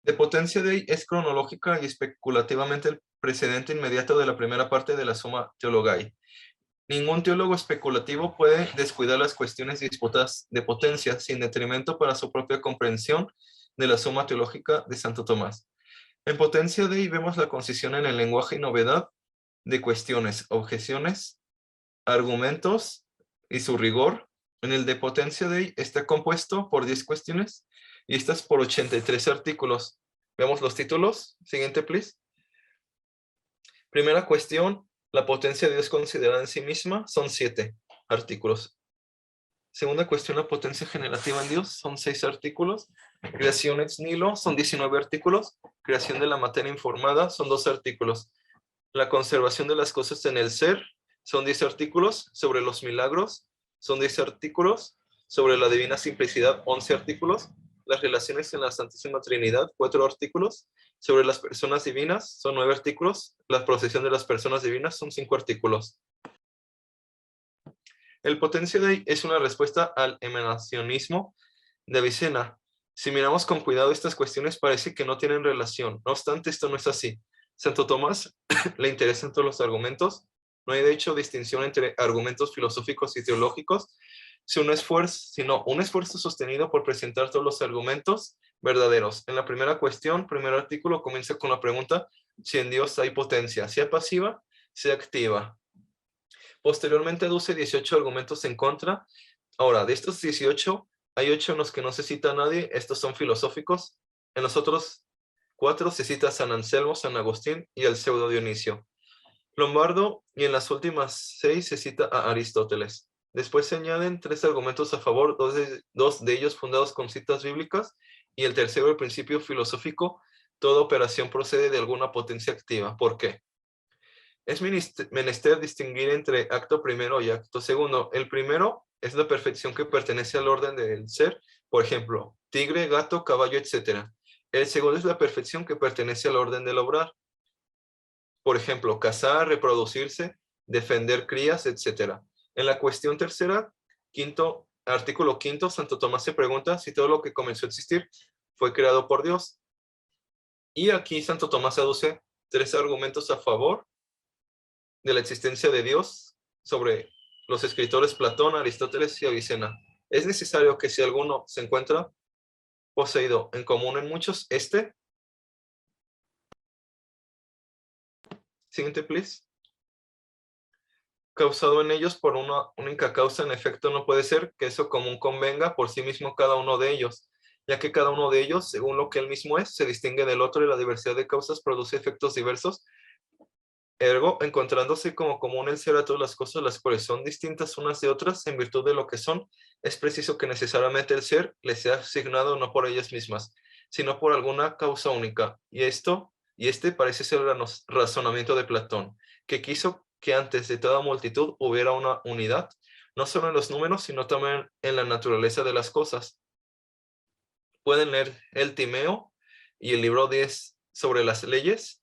[SPEAKER 1] De potencia Dei es cronológica y especulativamente el precedente inmediato de la primera parte de la Summa Theologiae. Ningún teólogo especulativo puede descuidar las cuestiones disputas de potencia sin detrimento para su propia comprensión de la Summa Teológica de Santo Tomás. En potencia Dei vemos la concisión en el lenguaje y novedad de cuestiones, objeciones, argumentos y su rigor. En el de potencia Dei está compuesto por 10 cuestiones y estas por 83 artículos. Veamos los títulos. Siguiente, please. Primera cuestión, la potencia de Dios considerada en sí misma, son 7 artículos. Segunda cuestión, la potencia generativa en Dios, son 6 artículos. Creación ex nihilo, son 19 artículos. Creación de la materia informada, son 2 artículos. La conservación de las cosas en el ser, son 10 artículos. Sobre los milagros, son 10 artículos. Sobre la divina simplicidad, 11 artículos. Las relaciones en la Santísima Trinidad, 4 artículos. Sobre las personas divinas, son 9 artículos. La procesión de las personas divinas, son 5 artículos. El potencia Dei es una respuesta al emanacionismo de Avicena. Si miramos con cuidado estas cuestiones, parece que no tienen relación. No obstante, esto no es así. Santo Tomás le interesan todos los argumentos. No hay de hecho distinción entre argumentos filosóficos y teológicos, sino un esfuerzo sostenido por presentar todos los argumentos verdaderos. En la primera cuestión, primer artículo, comienza con la pregunta si en Dios hay potencia, sea pasiva, sea activa. Posteriormente aduce 18 argumentos en contra. Ahora, de estos 18, hay 8 en los que no se cita a nadie, estos son filosóficos. En los otros 4 se cita a San Anselmo, San Agustín y el pseudo Dionisio Lombardo, y en las últimas 6 se cita a Aristóteles. Después se añaden 3 argumentos a favor, dos de ellos fundados con citas bíblicas, y el tercero, el principio filosófico: toda operación procede de alguna potencia activa. ¿Por qué? Es menester distinguir entre acto primero y acto segundo. El primero es la perfección que pertenece al orden del ser, por ejemplo, tigre, gato, caballo, etc. El segundo es la perfección que pertenece al orden del obrar. Por ejemplo, cazar, reproducirse, defender crías, etc. En la cuestión tercera, artículo quinto, Santo Tomás se pregunta si todo lo que comenzó a existir fue creado por Dios. Y aquí Santo Tomás aduce 3 argumentos a favor de la existencia de Dios sobre los escritores Platón, Aristóteles y Avicena. Es necesario que si alguno se encuentra poseído en común en muchos, siguiente please, causado en ellos por una única causa, en efecto no puede ser que eso común convenga por sí mismo cada uno de ellos, ya que cada uno de ellos, según lo que él mismo es, se distingue del otro y la diversidad de causas produce efectos diversos. Ergo, encontrándose como común el ser a todas las cosas, las cuales son distintas unas de otras en virtud de lo que son, es preciso que necesariamente el ser les sea asignado no por ellas mismas, sino por alguna causa única. Y este parece ser el razonamiento de Platón, que quiso que antes de toda multitud hubiera una unidad, no solo en los números, sino también en la naturaleza de las cosas. Pueden leer el Timeo y el libro 10 sobre las leyes.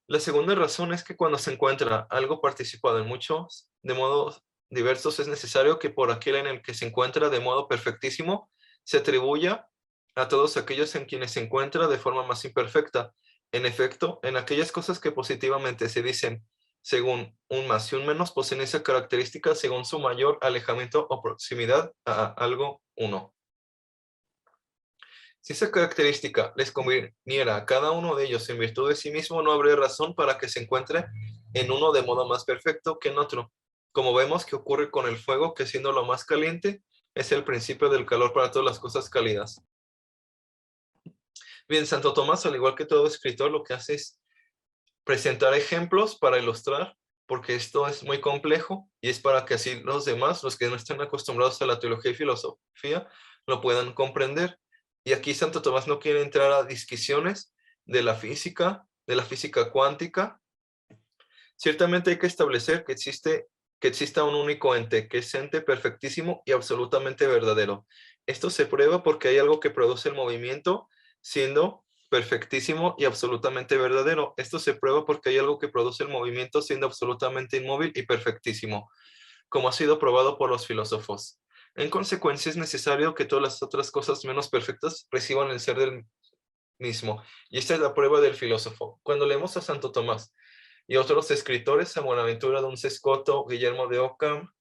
[SPEAKER 1] La segunda razón es que cuando se encuentra algo participado en muchos de modos diversos, es necesario que por aquel en el que se encuentra de modo perfectísimo, se atribuya a todos aquellos en quienes se encuentra de forma más imperfecta. En efecto, en aquellas cosas que positivamente se dicen según un más y un menos, poseen esa característica según su mayor alejamiento o proximidad a algo uno. Si esa característica les conviniera a cada uno de ellos en virtud de sí mismo, no habría razón para que se encuentre en uno de modo más perfecto que en otro. Como vemos que ocurre con el fuego, que siendo lo más caliente, es el principio del calor para todas las cosas cálidas. Bien, Santo Tomás, al igual que todo escritor, lo que hace es presentar ejemplos para ilustrar, porque esto es muy complejo y es para que así los demás, los que no están acostumbrados a la teología y filosofía, lo puedan comprender. Y aquí Santo Tomás no quiere entrar a discusiones de la física cuántica. Ciertamente hay que establecer que exista un único ente, que es ente perfectísimo y absolutamente verdadero. Esto se prueba porque hay algo que produce el movimiento, siendo perfectísimo y absolutamente verdadero. Esto se prueba porque hay algo que produce el movimiento, siendo absolutamente inmóvil y perfectísimo, como ha sido probado por los filósofos. En consecuencia, es necesario que todas las otras cosas menos perfectas reciban el ser del mismo. Y esta es la prueba del filósofo. Cuando leemos a Santo Tomás y otros escritores, a Buenaventura Duns-Scoto, Guillermo de Ockham,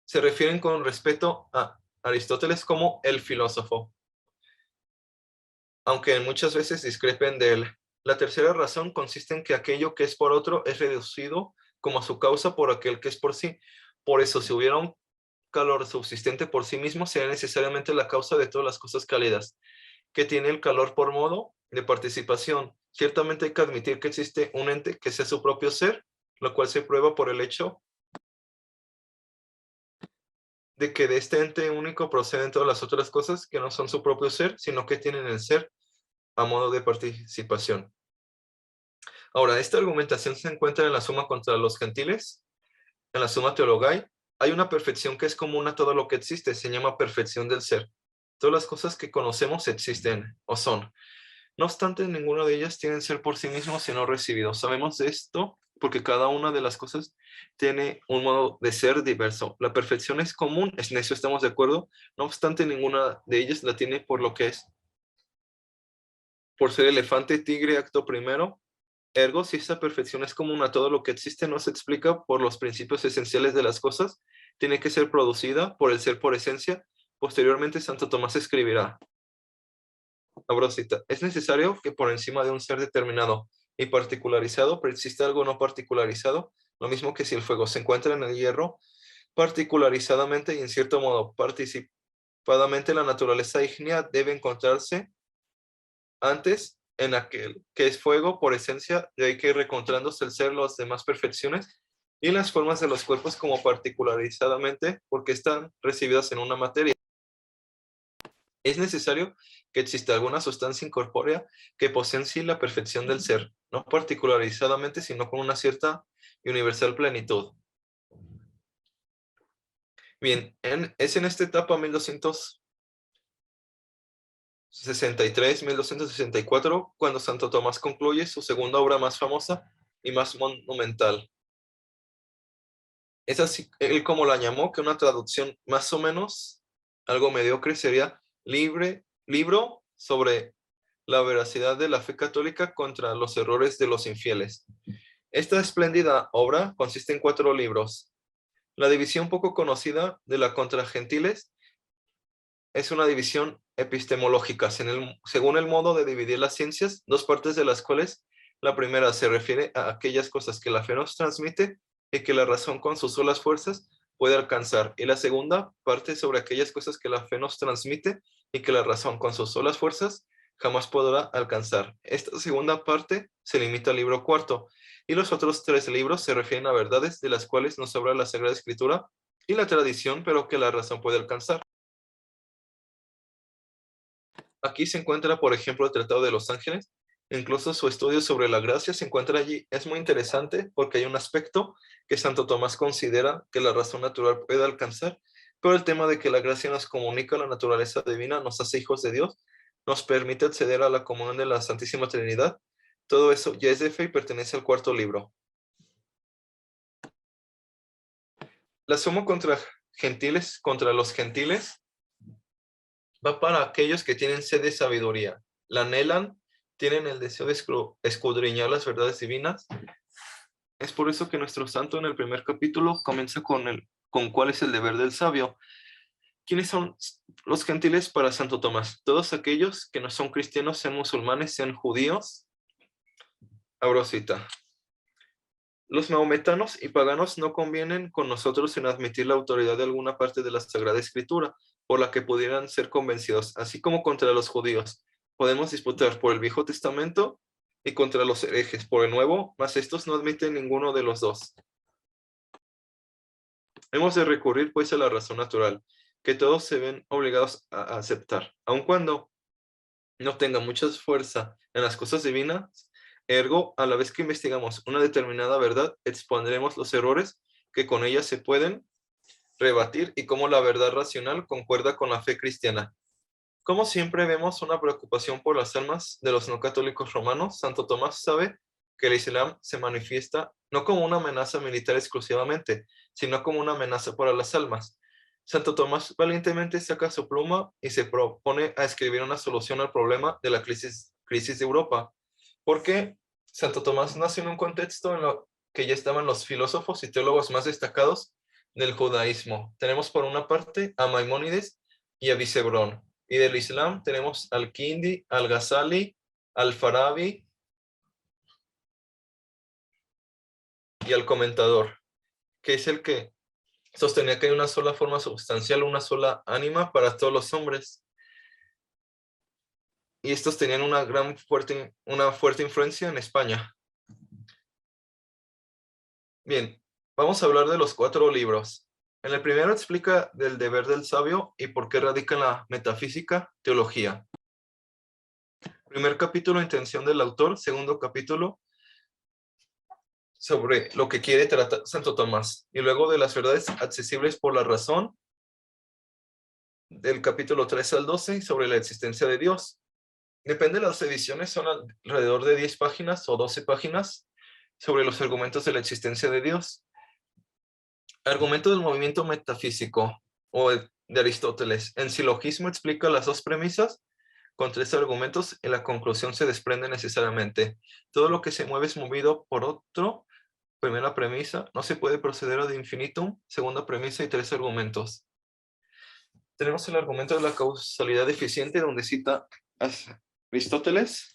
[SPEAKER 1] se refieren con respeto a Aristóteles como el filósofo, aunque muchas veces discrepen de él. La tercera razón consiste en que aquello que es por otro es reducido como su causa por aquel que es por sí. Por eso, si hubiera un calor subsistente por sí mismo, sería necesariamente la causa de todas las cosas cálidas, que tiene el calor por modo de participación. Ciertamente hay que admitir que existe un ente que sea su propio ser, lo cual se prueba por el hecho de que de este ente único proceden todas las otras cosas que no son su propio ser, sino que tienen el ser a modo de participación. Ahora, esta argumentación se encuentra en la Suma contra los Gentiles, en la Summa Theologiae. Hay una perfección que es común a todo lo que existe, se llama perfección del ser. Todas las cosas que conocemos existen o son. No obstante, ninguna de ellas tiene ser por sí mismo, sino recibido. Sabemos de esto porque cada una de las cosas tiene un modo de ser diverso. La perfección es común, en eso estamos de acuerdo. No obstante, ninguna de ellas la tiene por lo que es. Por ser elefante, tigre, acto primero. Ergo, si esa perfección es común a todo lo que existe, no se explica por los principios esenciales de las cosas, tiene que ser producida por el ser por esencia. Posteriormente, Santo Tomás escribirá: es necesario que por encima de un ser determinado y particularizado persista algo no particularizado, lo mismo que si el fuego se encuentra en el hierro, particularizadamente y en cierto modo participadamente la naturaleza ígnea debe encontrarse antes en aquel que es fuego por esencia, de ahí que ir encontrándose el ser las demás perfecciones y las formas de los cuerpos como particularizadamente porque están recibidas en una materia. Es necesario que exista alguna sustancia incorpórea que posee en sí la perfección del ser, no particularizadamente, sino con una cierta y universal plenitud. Bien, es en esta etapa 1263-1264 cuando Santo Tomás concluye su segunda obra más famosa y más monumental, Es así, él como la llamó, que una traducción más o menos algo mediocre sería libro sobre la veracidad de la fe católica contra los errores de los infieles. Esta espléndida obra consiste en 4 libros. La división poco conocida de la contra gentiles es una división epistemológica, según el modo de dividir las ciencias, 2 partes de las cuales la primera se refiere a aquellas cosas que la fe nos transmite y que la razón con sus solas fuerzas puede alcanzar, y la segunda parte sobre aquellas cosas que la fe nos transmite y que la razón con sus solas fuerzas jamás podrá alcanzar. Esta segunda parte se limita al libro cuarto, y los otros 3 libros se refieren a verdades de las cuales nos habla la Sagrada Escritura y la tradición, pero que la razón puede alcanzar. Aquí se encuentra, por ejemplo, el Tratado de los Ángeles. Incluso su estudio sobre la gracia se encuentra allí. Es muy interesante porque hay un aspecto que Santo Tomás considera que la razón natural puede alcanzar, pero el tema de que la gracia nos comunica la naturaleza divina, nos hace hijos de Dios, nos permite acceder a la comunión de la Santísima Trinidad. Todo eso ya es de fe y pertenece al 4 libro. La suma contra los gentiles va para aquellos que tienen sed de sabiduría, la anhelan, tienen el deseo de escudriñar las verdades divinas. Es por eso que nuestro santo en el primer capítulo comienza con cuál es el deber del sabio. ¿Quiénes son los gentiles para Santo Tomás? Todos aquellos que no son cristianos, sean musulmanes, sean judíos. Abro cita. Los maometanos y paganos no convienen con nosotros en admitir la autoridad de alguna parte de la Sagrada Escritura, por la que pudieran ser convencidos, así como contra los judíos. Podemos disputar por el Viejo Testamento y contra los herejes por el Nuevo, mas estos no admiten ninguno de los dos. Hemos de recurrir pues a la razón natural, que todos se ven obligados a aceptar, aun cuando no tenga mucha fuerza en las cosas divinas. Ergo, a la vez que investigamos una determinada verdad, expondremos los errores que con ella se pueden rebatir y cómo la verdad racional concuerda con la fe cristiana. Como siempre vemos una preocupación por las almas de los no católicos romanos, Santo Tomás sabe que el Islam se manifiesta no como una amenaza militar exclusivamente, sino como una amenaza para las almas. Santo Tomás valientemente saca su pluma y se propone a escribir una solución al problema de la crisis de Europa, porque Santo Tomás nació en un contexto en lo que ya estaban los filósofos y teólogos más destacados del judaísmo. Tenemos por una parte a Maimónides y a Vicebrón, y del Islam tenemos al Kindi, al Ghazali, al Farabi y al comentador, que es el que sostenía que hay una sola forma sustancial, una sola ánima para todos los hombres. Y estos tenían una fuerte influencia en España. Bien, vamos a hablar de los 4 libros. En el primero explica del deber del sabio y por qué radica en la metafísica, teología. Primer capítulo, intención del autor. Segundo capítulo, sobre lo que quiere tratar Santo Tomás. Y luego de las verdades accesibles por la razón, del capítulo 13 al 12, sobre la existencia de Dios. Depende de las ediciones, son alrededor de 10 páginas o 12 páginas sobre los argumentos de la existencia de Dios. Argumento del movimiento metafísico o de Aristóteles. En silogismo explica las 2 premisas con 3 argumentos y la conclusión se desprende necesariamente. Todo lo que se mueve es movido por otro. Primera premisa, no se puede proceder ad infinitum. Segunda premisa y 3 argumentos. Tenemos el argumento de la causalidad eficiente, donde cita a Aristóteles.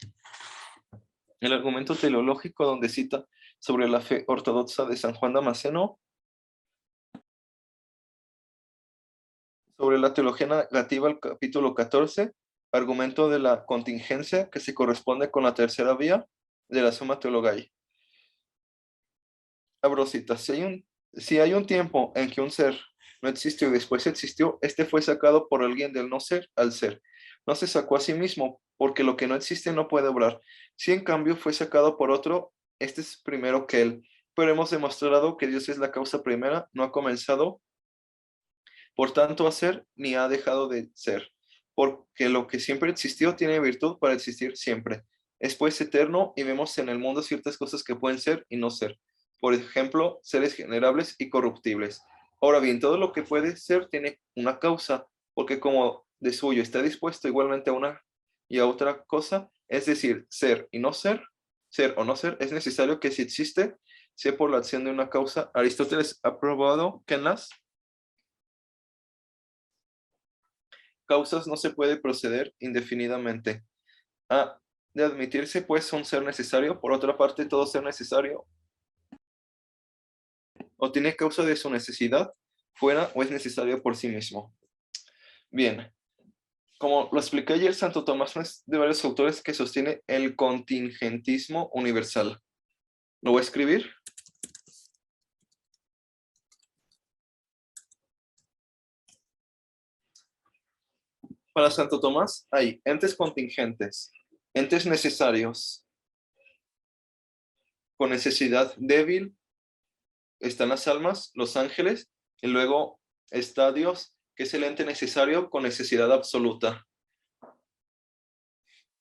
[SPEAKER 1] El argumento teleológico, donde cita sobre la fe ortodoxa de San Juan Damasceno. Sobre la teología negativa, el capítulo 14. Argumento de la contingencia, que se corresponde con la tercera vía de la Summa Theologiae. Abro citas. Si hay un tiempo en que un ser no existió y después existió, este fue sacado por alguien del no ser al ser. No se sacó a sí mismo, porque lo que no existe no puede obrar. Si en cambio fue sacado por otro, este es primero que él. Pero hemos demostrado que Dios es la causa primera, no ha comenzado, por tanto, a ser, ni ha dejado de ser. Porque lo que siempre existió tiene virtud para existir siempre. Es pues eterno y vemos en el mundo ciertas cosas que pueden ser y no ser. Por ejemplo, seres generables y corruptibles. Ahora bien, todo lo que puede ser tiene una causa, porque como de suyo está dispuesto igualmente a una y a otra cosa, es decir, ser y no ser, ser o no ser, es necesario que si existe, sea por la acción de una causa. Aristóteles ha probado que en las causas no se puede proceder indefinidamente. De admitirse, pues, un ser necesario. Por otra parte, todo ser necesario o tiene causa de su necesidad fuera o es necesario por sí mismo. Bien, como lo expliqué ayer, Santo Tomás es de varios autores que sostiene el contingentismo universal. Lo voy a escribir. Para Santo Tomás hay entes contingentes, entes necesarios, con necesidad débil, están las almas, los ángeles, y luego está Dios, que es el ente necesario con necesidad absoluta.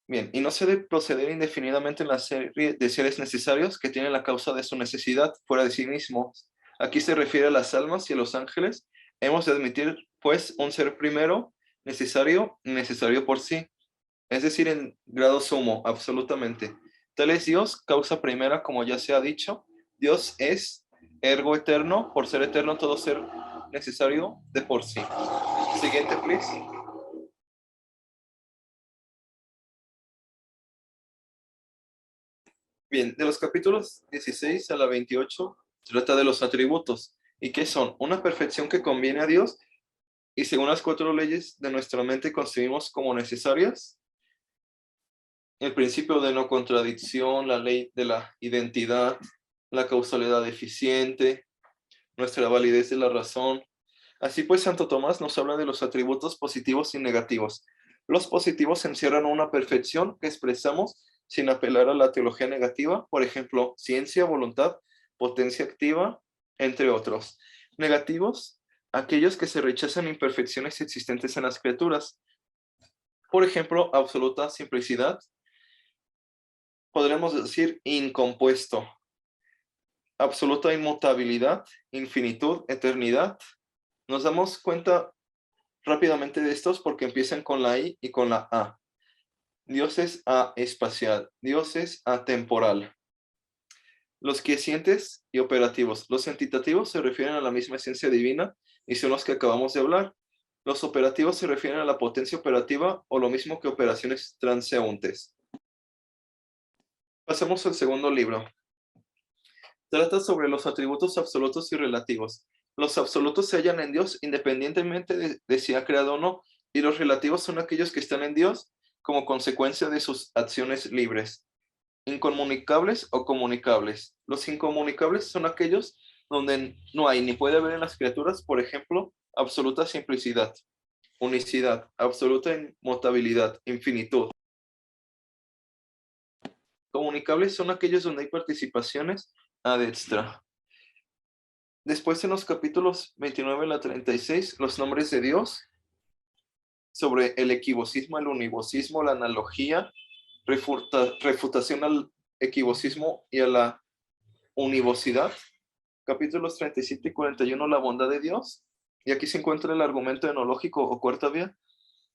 [SPEAKER 1] Bien, y no se debe proceder indefinidamente en la serie de seres necesarios que tienen la causa de su necesidad fuera de sí mismos. Aquí se refiere a las almas y a los ángeles. Hemos de admitir, pues, un ser primero, necesario por sí, es decir, en grado sumo, absolutamente. Tal es Dios, causa primera, como ya se ha dicho. Dios es ergo eterno, por ser eterno, todo ser necesario de por sí. Siguiente, please. Bien, de los capítulos 16 a la 28 trata de los atributos. ¿Y qué son? Una perfección que conviene a Dios y según las cuatro leyes de nuestra mente concebimos como necesarias. El principio de no contradicción, la ley de la identidad, la causalidad eficiente, nuestra validez de la razón. Así pues, Santo Tomás nos habla de los atributos positivos y negativos. Los positivos encierran una perfección que expresamos sin apelar a la teología negativa, por ejemplo, ciencia, voluntad, potencia activa, entre otros. Negativos, aquellos que se rechazan imperfecciones existentes en las criaturas. Por ejemplo, absoluta simplicidad, podremos decir incompuesto, absoluta inmutabilidad, infinitud, eternidad. Nos damos cuenta rápidamente de estos porque empiezan con la I y con la A. Dios es aespacial, Dios es atemporal. Los quiescientes y operativos. Los entitativos se refieren a la misma esencia divina y son los que acabamos de hablar. Los operativos se refieren a la potencia operativa o lo mismo que operaciones transeúntes. Pasemos al segundo libro. Trata sobre los atributos absolutos y relativos. Los absolutos se hallan en Dios independientemente de si ha creado o no, y los relativos son aquellos que están en Dios como consecuencia de sus acciones libres, incomunicables o comunicables. Los incomunicables son aquellos donde no hay ni puede haber en las criaturas, por ejemplo, absoluta simplicidad, unicidad, absoluta inmutabilidad, infinitud. Comunicables son aquellos donde hay participaciones ad extra. Después en los capítulos 29 a la 36, los nombres de Dios, sobre el equivocismo, el univocismo, la analogía, refutación al equivocismo y a la univocidad. Capítulos 37 y 41, la bondad de Dios. Y aquí se encuentra el argumento enológico o cuarta vía.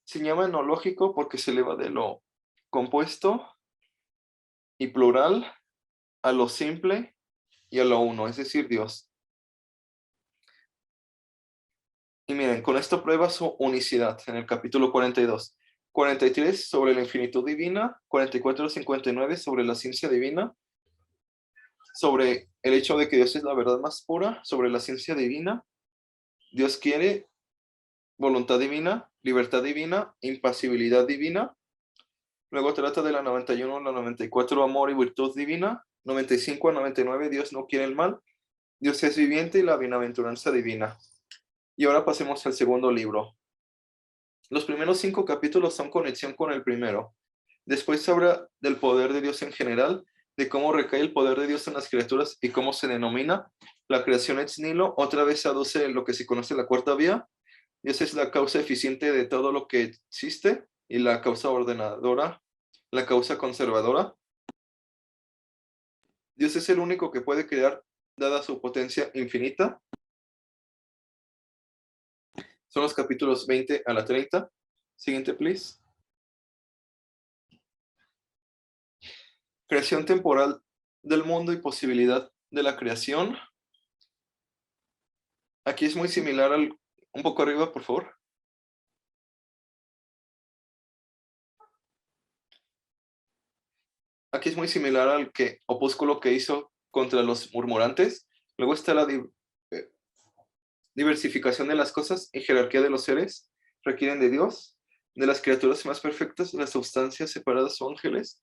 [SPEAKER 1] Se llama enológico porque se eleva de lo compuesto y plural a lo simple y a lo uno, es decir, Dios. Y miren, con esto prueba su unicidad en el capítulo 42. 43 sobre la infinitud divina, 44 59 sobre la ciencia divina, sobre el hecho de que Dios es la verdad más pura, sobre la ciencia divina, Dios quiere, voluntad divina, libertad divina, impasibilidad divina. Luego trata de la 91 a la 94, amor y virtud divina. 95 a 99, Dios no quiere el mal. Dios es viviente y la bienaventuranza divina. Y ahora pasemos al segundo libro. Los primeros 5 capítulos son conexión con el primero. Después se habla del poder de Dios en general, de cómo recae el poder de Dios en las criaturas y cómo se denomina. La creación ex nihilo otra vez aduce lo que se conoce la cuarta vía. Dios es la causa eficiente de todo lo que existe y la causa ordenadora, la causa conservadora. Dios es el único que puede crear dada su potencia infinita. Son los capítulos 20 a la 30. Siguiente, please. Creación temporal del mundo y posibilidad de la creación. Aquí es muy similar al... Un poco arriba, por favor. Aquí es muy similar al opúsculo que hizo contra los murmurantes. Luego está la diversificación de las cosas y jerarquía de los seres. Requieren de Dios, de las criaturas más perfectas, las sustancias separadas o ángeles,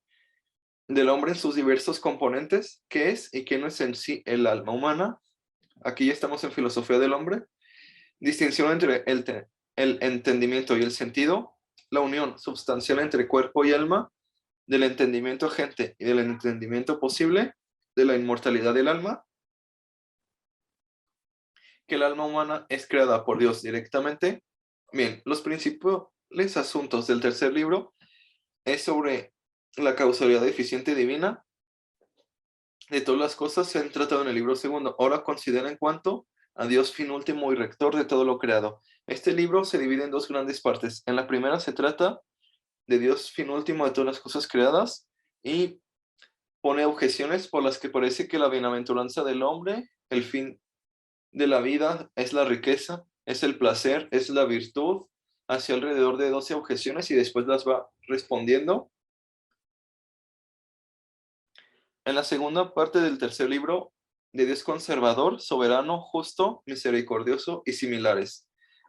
[SPEAKER 1] del hombre en sus diversos componentes, qué es y qué no es en sí el alma humana. Aquí ya estamos en filosofía del hombre. Distinción entre el entendimiento y el sentido, la unión substancial entre cuerpo y alma, del entendimiento agente y del entendimiento posible, de la inmortalidad del alma, que el alma humana es creada por Dios directamente. Bien, los principales asuntos del tercer libro es sobre la causalidad eficiente divina de todas las cosas. Se han tratado en el libro segundo. Ahora considera en cuanto a Dios fin último y rector de todo lo creado. Este libro se divide en dos grandes partes. En la primera se trata de Dios fin último de todas las cosas creadas y pone objeciones por las que parece que la bienaventuranza del hombre, el fin de la vida, es la riqueza, es el placer, es la virtud, hacia alrededor de 12 objeciones y después las va respondiendo. En la segunda parte del tercer libro, de Dios conservador, soberano, justo, misericordioso y similares.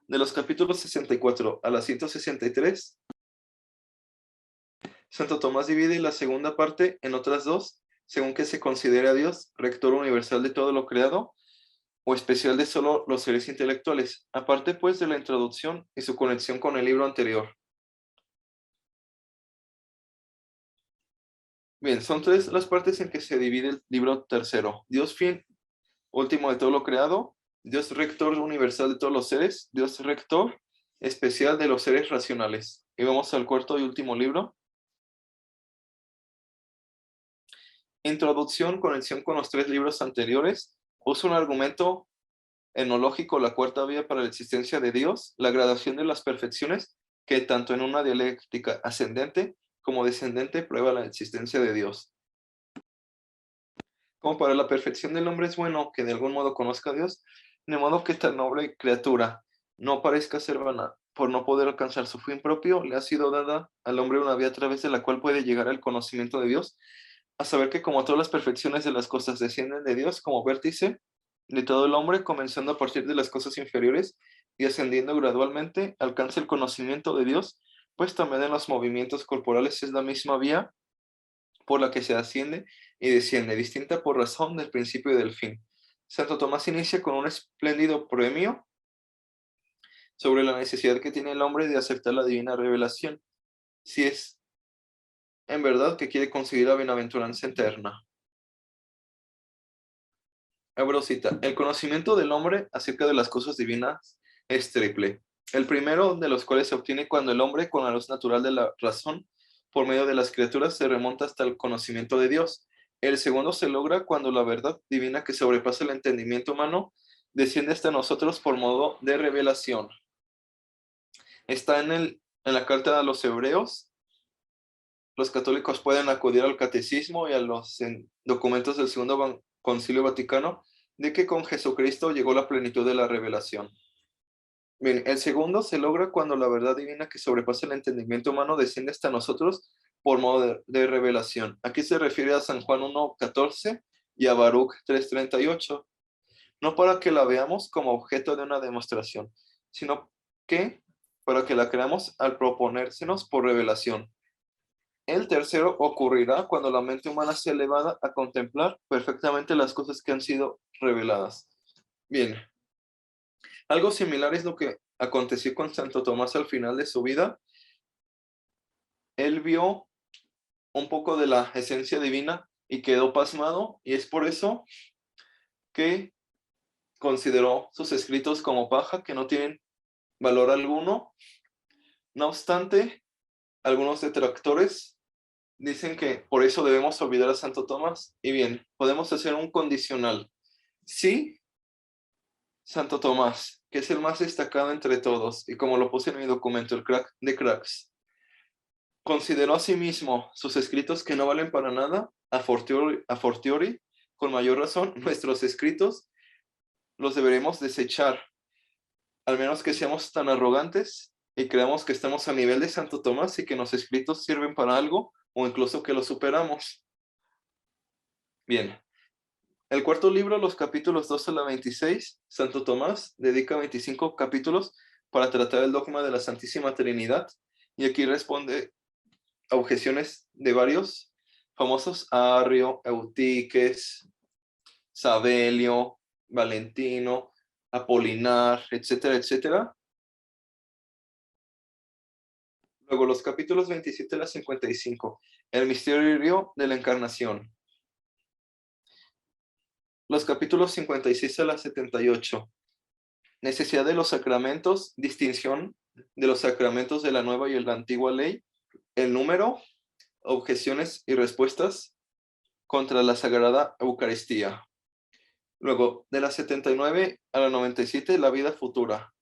[SPEAKER 1] De los capítulos 64 a la 163, Santo Tomás divide la segunda parte en otras dos, según que se considere a Dios rector universal de todo lo creado, o especial de solo los seres intelectuales, aparte pues de la introducción y su conexión con el libro anterior. Bien, son tres las partes en que se divide el libro tercero. Dios fin último de todo lo creado, Dios rector universal de todos los seres, Dios rector especial de los seres racionales. Y vamos al cuarto y último libro. Introducción, conexión con los tres libros anteriores. Usa un argumento enológico, la cuarta vía para la existencia de Dios, la gradación de las perfecciones, que tanto en una dialéctica ascendente como descendente prueba la existencia de Dios. Como para la perfección del hombre es bueno que de algún modo conozca a Dios, de modo que esta noble criatura no parezca ser vana, por no poder alcanzar su fin propio, le ha sido dada al hombre una vía a través de la cual puede llegar al conocimiento de Dios, a saber que como todas las perfecciones de las cosas descienden de Dios como vértice de todo el hombre, comenzando a partir de las cosas inferiores y ascendiendo gradualmente, alcanza el conocimiento de Dios, pues también en los movimientos corporales es la misma vía por la que se asciende y desciende, distinta por razón del principio y del fin. Santo Tomás inicia con un espléndido premio sobre la necesidad que tiene el hombre de aceptar la divina revelación, si es en verdad que quiere conseguir la bienaventuranza eterna. Abro cita. El conocimiento del hombre acerca de las cosas divinas es triple. El primero de los cuales se obtiene cuando el hombre, con la luz natural de la razón, por medio de las criaturas, se remonta hasta el conocimiento de Dios. El segundo se logra cuando la verdad divina que sobrepasa el entendimiento humano desciende hasta nosotros por modo de revelación. Está en la carta a los hebreos. Los católicos pueden acudir al catecismo y a los documentos del Segundo Concilio Vaticano de que con Jesucristo llegó la plenitud de la revelación. Bien, el segundo se logra cuando la verdad divina que sobrepasa el entendimiento humano desciende hasta nosotros por modo de revelación. Aquí se refiere a San Juan 1:14 y a Baruch 3:38, no para que la veamos como objeto de una demostración, sino que para que la creamos al proponérsenos por revelación. El tercero ocurrirá cuando la mente humana sea elevada a contemplar perfectamente las cosas que han sido reveladas. Bien, algo similar es lo que aconteció con Santo Tomás al final de su vida. Él vio un poco de la esencia divina y quedó pasmado, y es por eso que consideró sus escritos como paja, que no tienen valor alguno. No obstante, algunos detractores dicen que por eso debemos olvidar a Santo Tomás. Y bien, podemos hacer un condicional. Sí, Santo Tomás, que es el más destacado entre todos, y como lo puse en mi documento, el crack de cracks, consideró a sí mismo sus escritos que no valen para nada, a fortiori, con mayor razón, nuestros escritos los deberemos desechar, al menos que seamos tan arrogantes y creamos que estamos al nivel de Santo Tomás y que los escritos sirven para algo, o incluso que los superamos. Bien, el cuarto libro, los capítulos 12 a la 26, Santo Tomás dedica 25 capítulos para tratar el dogma de la Santísima Trinidad, y aquí responde a objeciones de varios famosos: Arrio, Eutiques, Sabelio, Valentino, Apolinar, etcétera, etcétera. Luego los capítulos 27 a la 55, el misterio de la encarnación. Los capítulos 56 a la 78, necesidad de los sacramentos, distinción de los sacramentos de la nueva y la antigua ley, el número, objeciones y respuestas contra la Sagrada Eucaristía. Luego, de la 79 a la 97, la vida futura.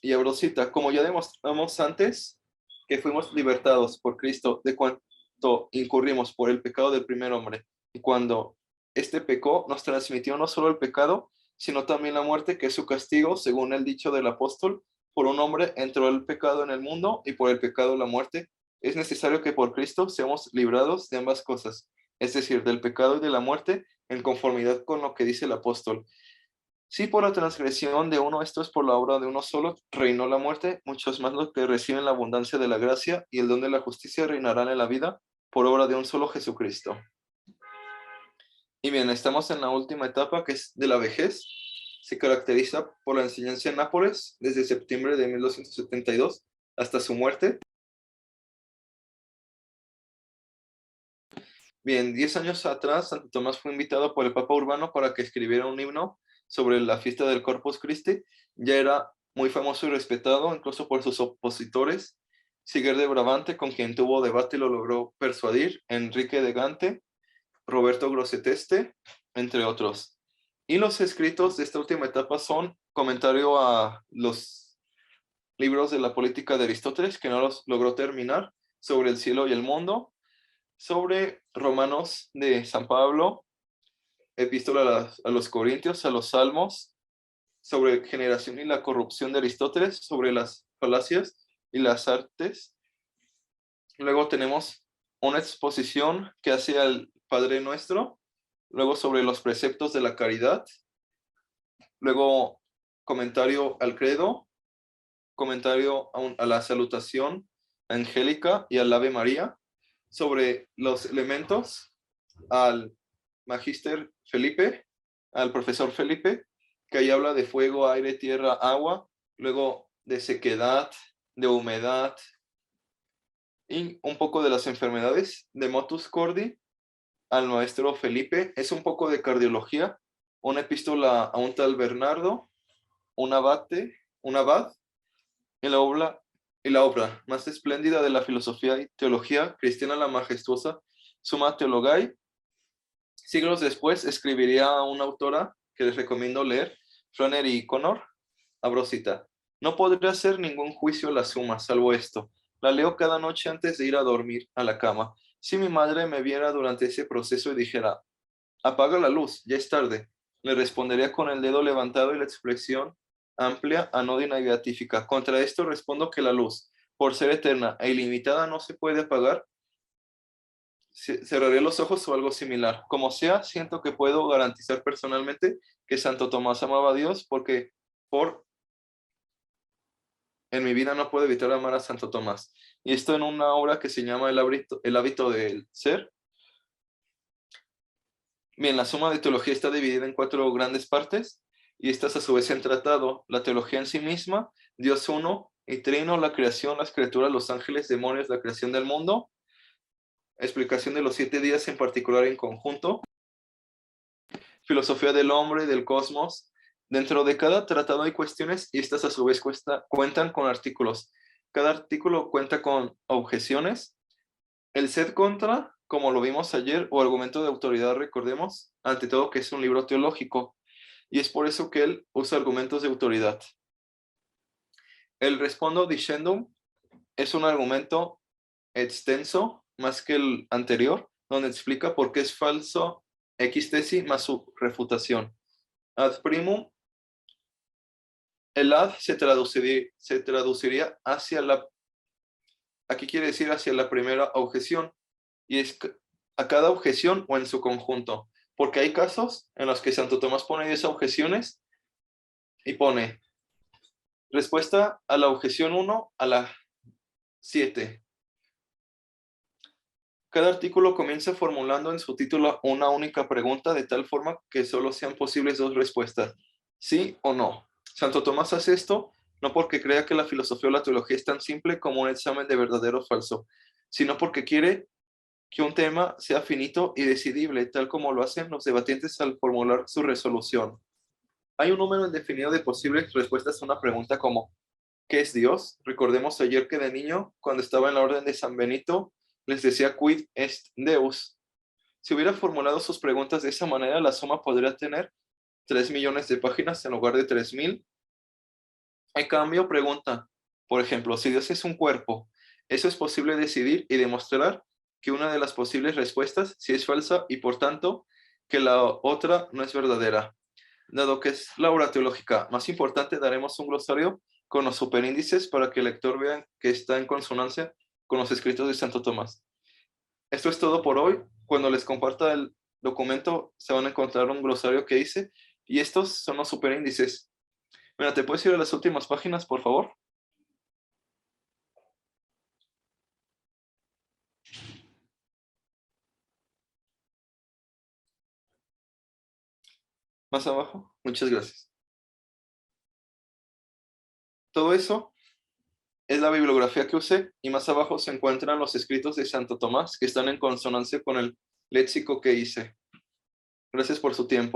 [SPEAKER 1] Y abro cita: como ya demostramos antes, que fuimos libertados por Cristo de cuanto incurrimos por el pecado del primer hombre, y cuando este pecó, nos transmitió no solo el pecado, sino también la muerte, que es su castigo, según el dicho del apóstol: por un hombre entró el pecado en el mundo, y por el pecado la muerte. Es necesario que por Cristo seamos librados de ambas cosas, es decir, del pecado y de la muerte, en conformidad con lo que dice el apóstol. Si por la transgresión de uno, esto es por la obra de uno solo, reinó la muerte, muchos más los que reciben la abundancia de la gracia y el don de la justicia reinarán en la vida por obra de un solo Jesucristo. Y bien, estamos en la última etapa, que es de la vejez. Se caracteriza por la enseñanza en Nápoles desde septiembre de 1272 hasta su muerte. Bien, 10 años atrás, Santo Tomás fue invitado por el Papa Urbano para que escribiera un himno sobre la fiesta del Corpus Christi. Ya era muy famoso y respetado, incluso por sus opositores. Siger de Brabante, con quien tuvo debate y lo logró persuadir, Enrique de Gante, Roberto Grosseteste, entre otros. Y los escritos de esta última etapa son comentario a los libros de la política de Aristóteles, que no los logró terminar, sobre el cielo y el mundo, sobre Romanos de San Pablo, epístola a los Corintios, a los Salmos, sobre generación y la corrupción de Aristóteles, sobre las falacias y las artes. Luego tenemos una exposición que hace al Padre Nuestro, luego sobre los preceptos de la caridad, luego comentario al credo, comentario a la salutación angélica y al Ave María, sobre los elementos al Magíster Felipe, al profesor Felipe, que ahí habla de fuego, aire, tierra, agua, luego de sequedad, de humedad, y un poco de las enfermedades, de motus cordi, al maestro Felipe, es un poco de cardiología, una epístola a un tal Bernardo, un abad, y la obra más espléndida de la filosofía y teología cristiana, la majestuosa Summa Theologiae. Siglos después escribiría una autora que les recomiendo leer, Flannery Connor, abro cita: no podría hacer ningún juicio a la Suma, salvo esto. La leo cada noche antes de ir a dormir a la cama. Si mi madre me viera durante ese proceso y dijera: apaga la luz, ya es tarde, le respondería con el dedo levantado y la expresión amplia, anódina y beatífica. Contra esto respondo que la luz, por ser eterna e ilimitada, no se puede apagar. Cerraré los ojos o algo similar. Como sea, siento que puedo garantizar personalmente que Santo Tomás amaba a Dios, porque en mi vida no puedo evitar amar a Santo Tomás. Y esto en una obra que se llama El hábito del ser. Bien, la Suma de Teología está dividida en 4 grandes partes, y estas a su vez han tratado la teología en sí misma, Dios uno y trino, la creación, las criaturas, los ángeles, demonios, la creación del mundo, explicación de los 7 días en particular en conjunto, filosofía del hombre, del cosmos. Dentro de cada tratado hay cuestiones, y estas a su vez cuentan con artículos. Cada artículo cuenta con objeciones. El sed contra como lo vimos ayer, o argumento de autoridad, recordemos, ante todo que es un libro teológico, y es por eso que él usa argumentos de autoridad. El respondo dicendum es un argumento extenso, más que el anterior, donde explica por qué es falso X tesis más su refutación. Ad primum, el ad se traduciría hacia la, aquí quiere decir hacia la primera objeción, y es a cada objeción o en su conjunto, porque hay casos en los que Santo Tomás pone 10 objeciones y pone respuesta a la objeción 1 a la 7. Cada artículo comienza formulando en su título una única pregunta de tal forma que solo sean posibles dos respuestas, sí o no. Santo Tomás hace esto no porque crea que la filosofía o la teología es tan simple como un examen de verdadero o falso, sino porque quiere que un tema sea finito y decidible, tal como lo hacen los debatientes al formular su resolución. Hay un número indefinido de posibles respuestas a una pregunta como ¿qué es Dios? Recordemos ayer que de niño, cuando estaba en la orden de San Benito, les decía quid est Deus. Si hubiera formulado sus preguntas de esa manera, la suma podría tener 3 millones de páginas en lugar de 3.000. En cambio, pregunta, por ejemplo, si Dios es un cuerpo, eso es posible decidir y demostrar que una de las posibles respuestas sí es falsa y por tanto que la otra no es verdadera. Dado que es la obra teológica más importante, daremos un glosario con los superíndices para que el lector vea que está en consonancia con los escritos de Santo Tomás. Esto es todo por hoy. Cuando les comparta el documento se van a encontrar un glosario que hice y estos son los superíndices. Mira, ¿te puedes ir a las últimas páginas, por favor? Más abajo. Muchas gracias. Todo eso es la bibliografía que usé y más abajo se encuentran los escritos de Santo Tomás que están en consonancia con el léxico que hice. Gracias por su tiempo.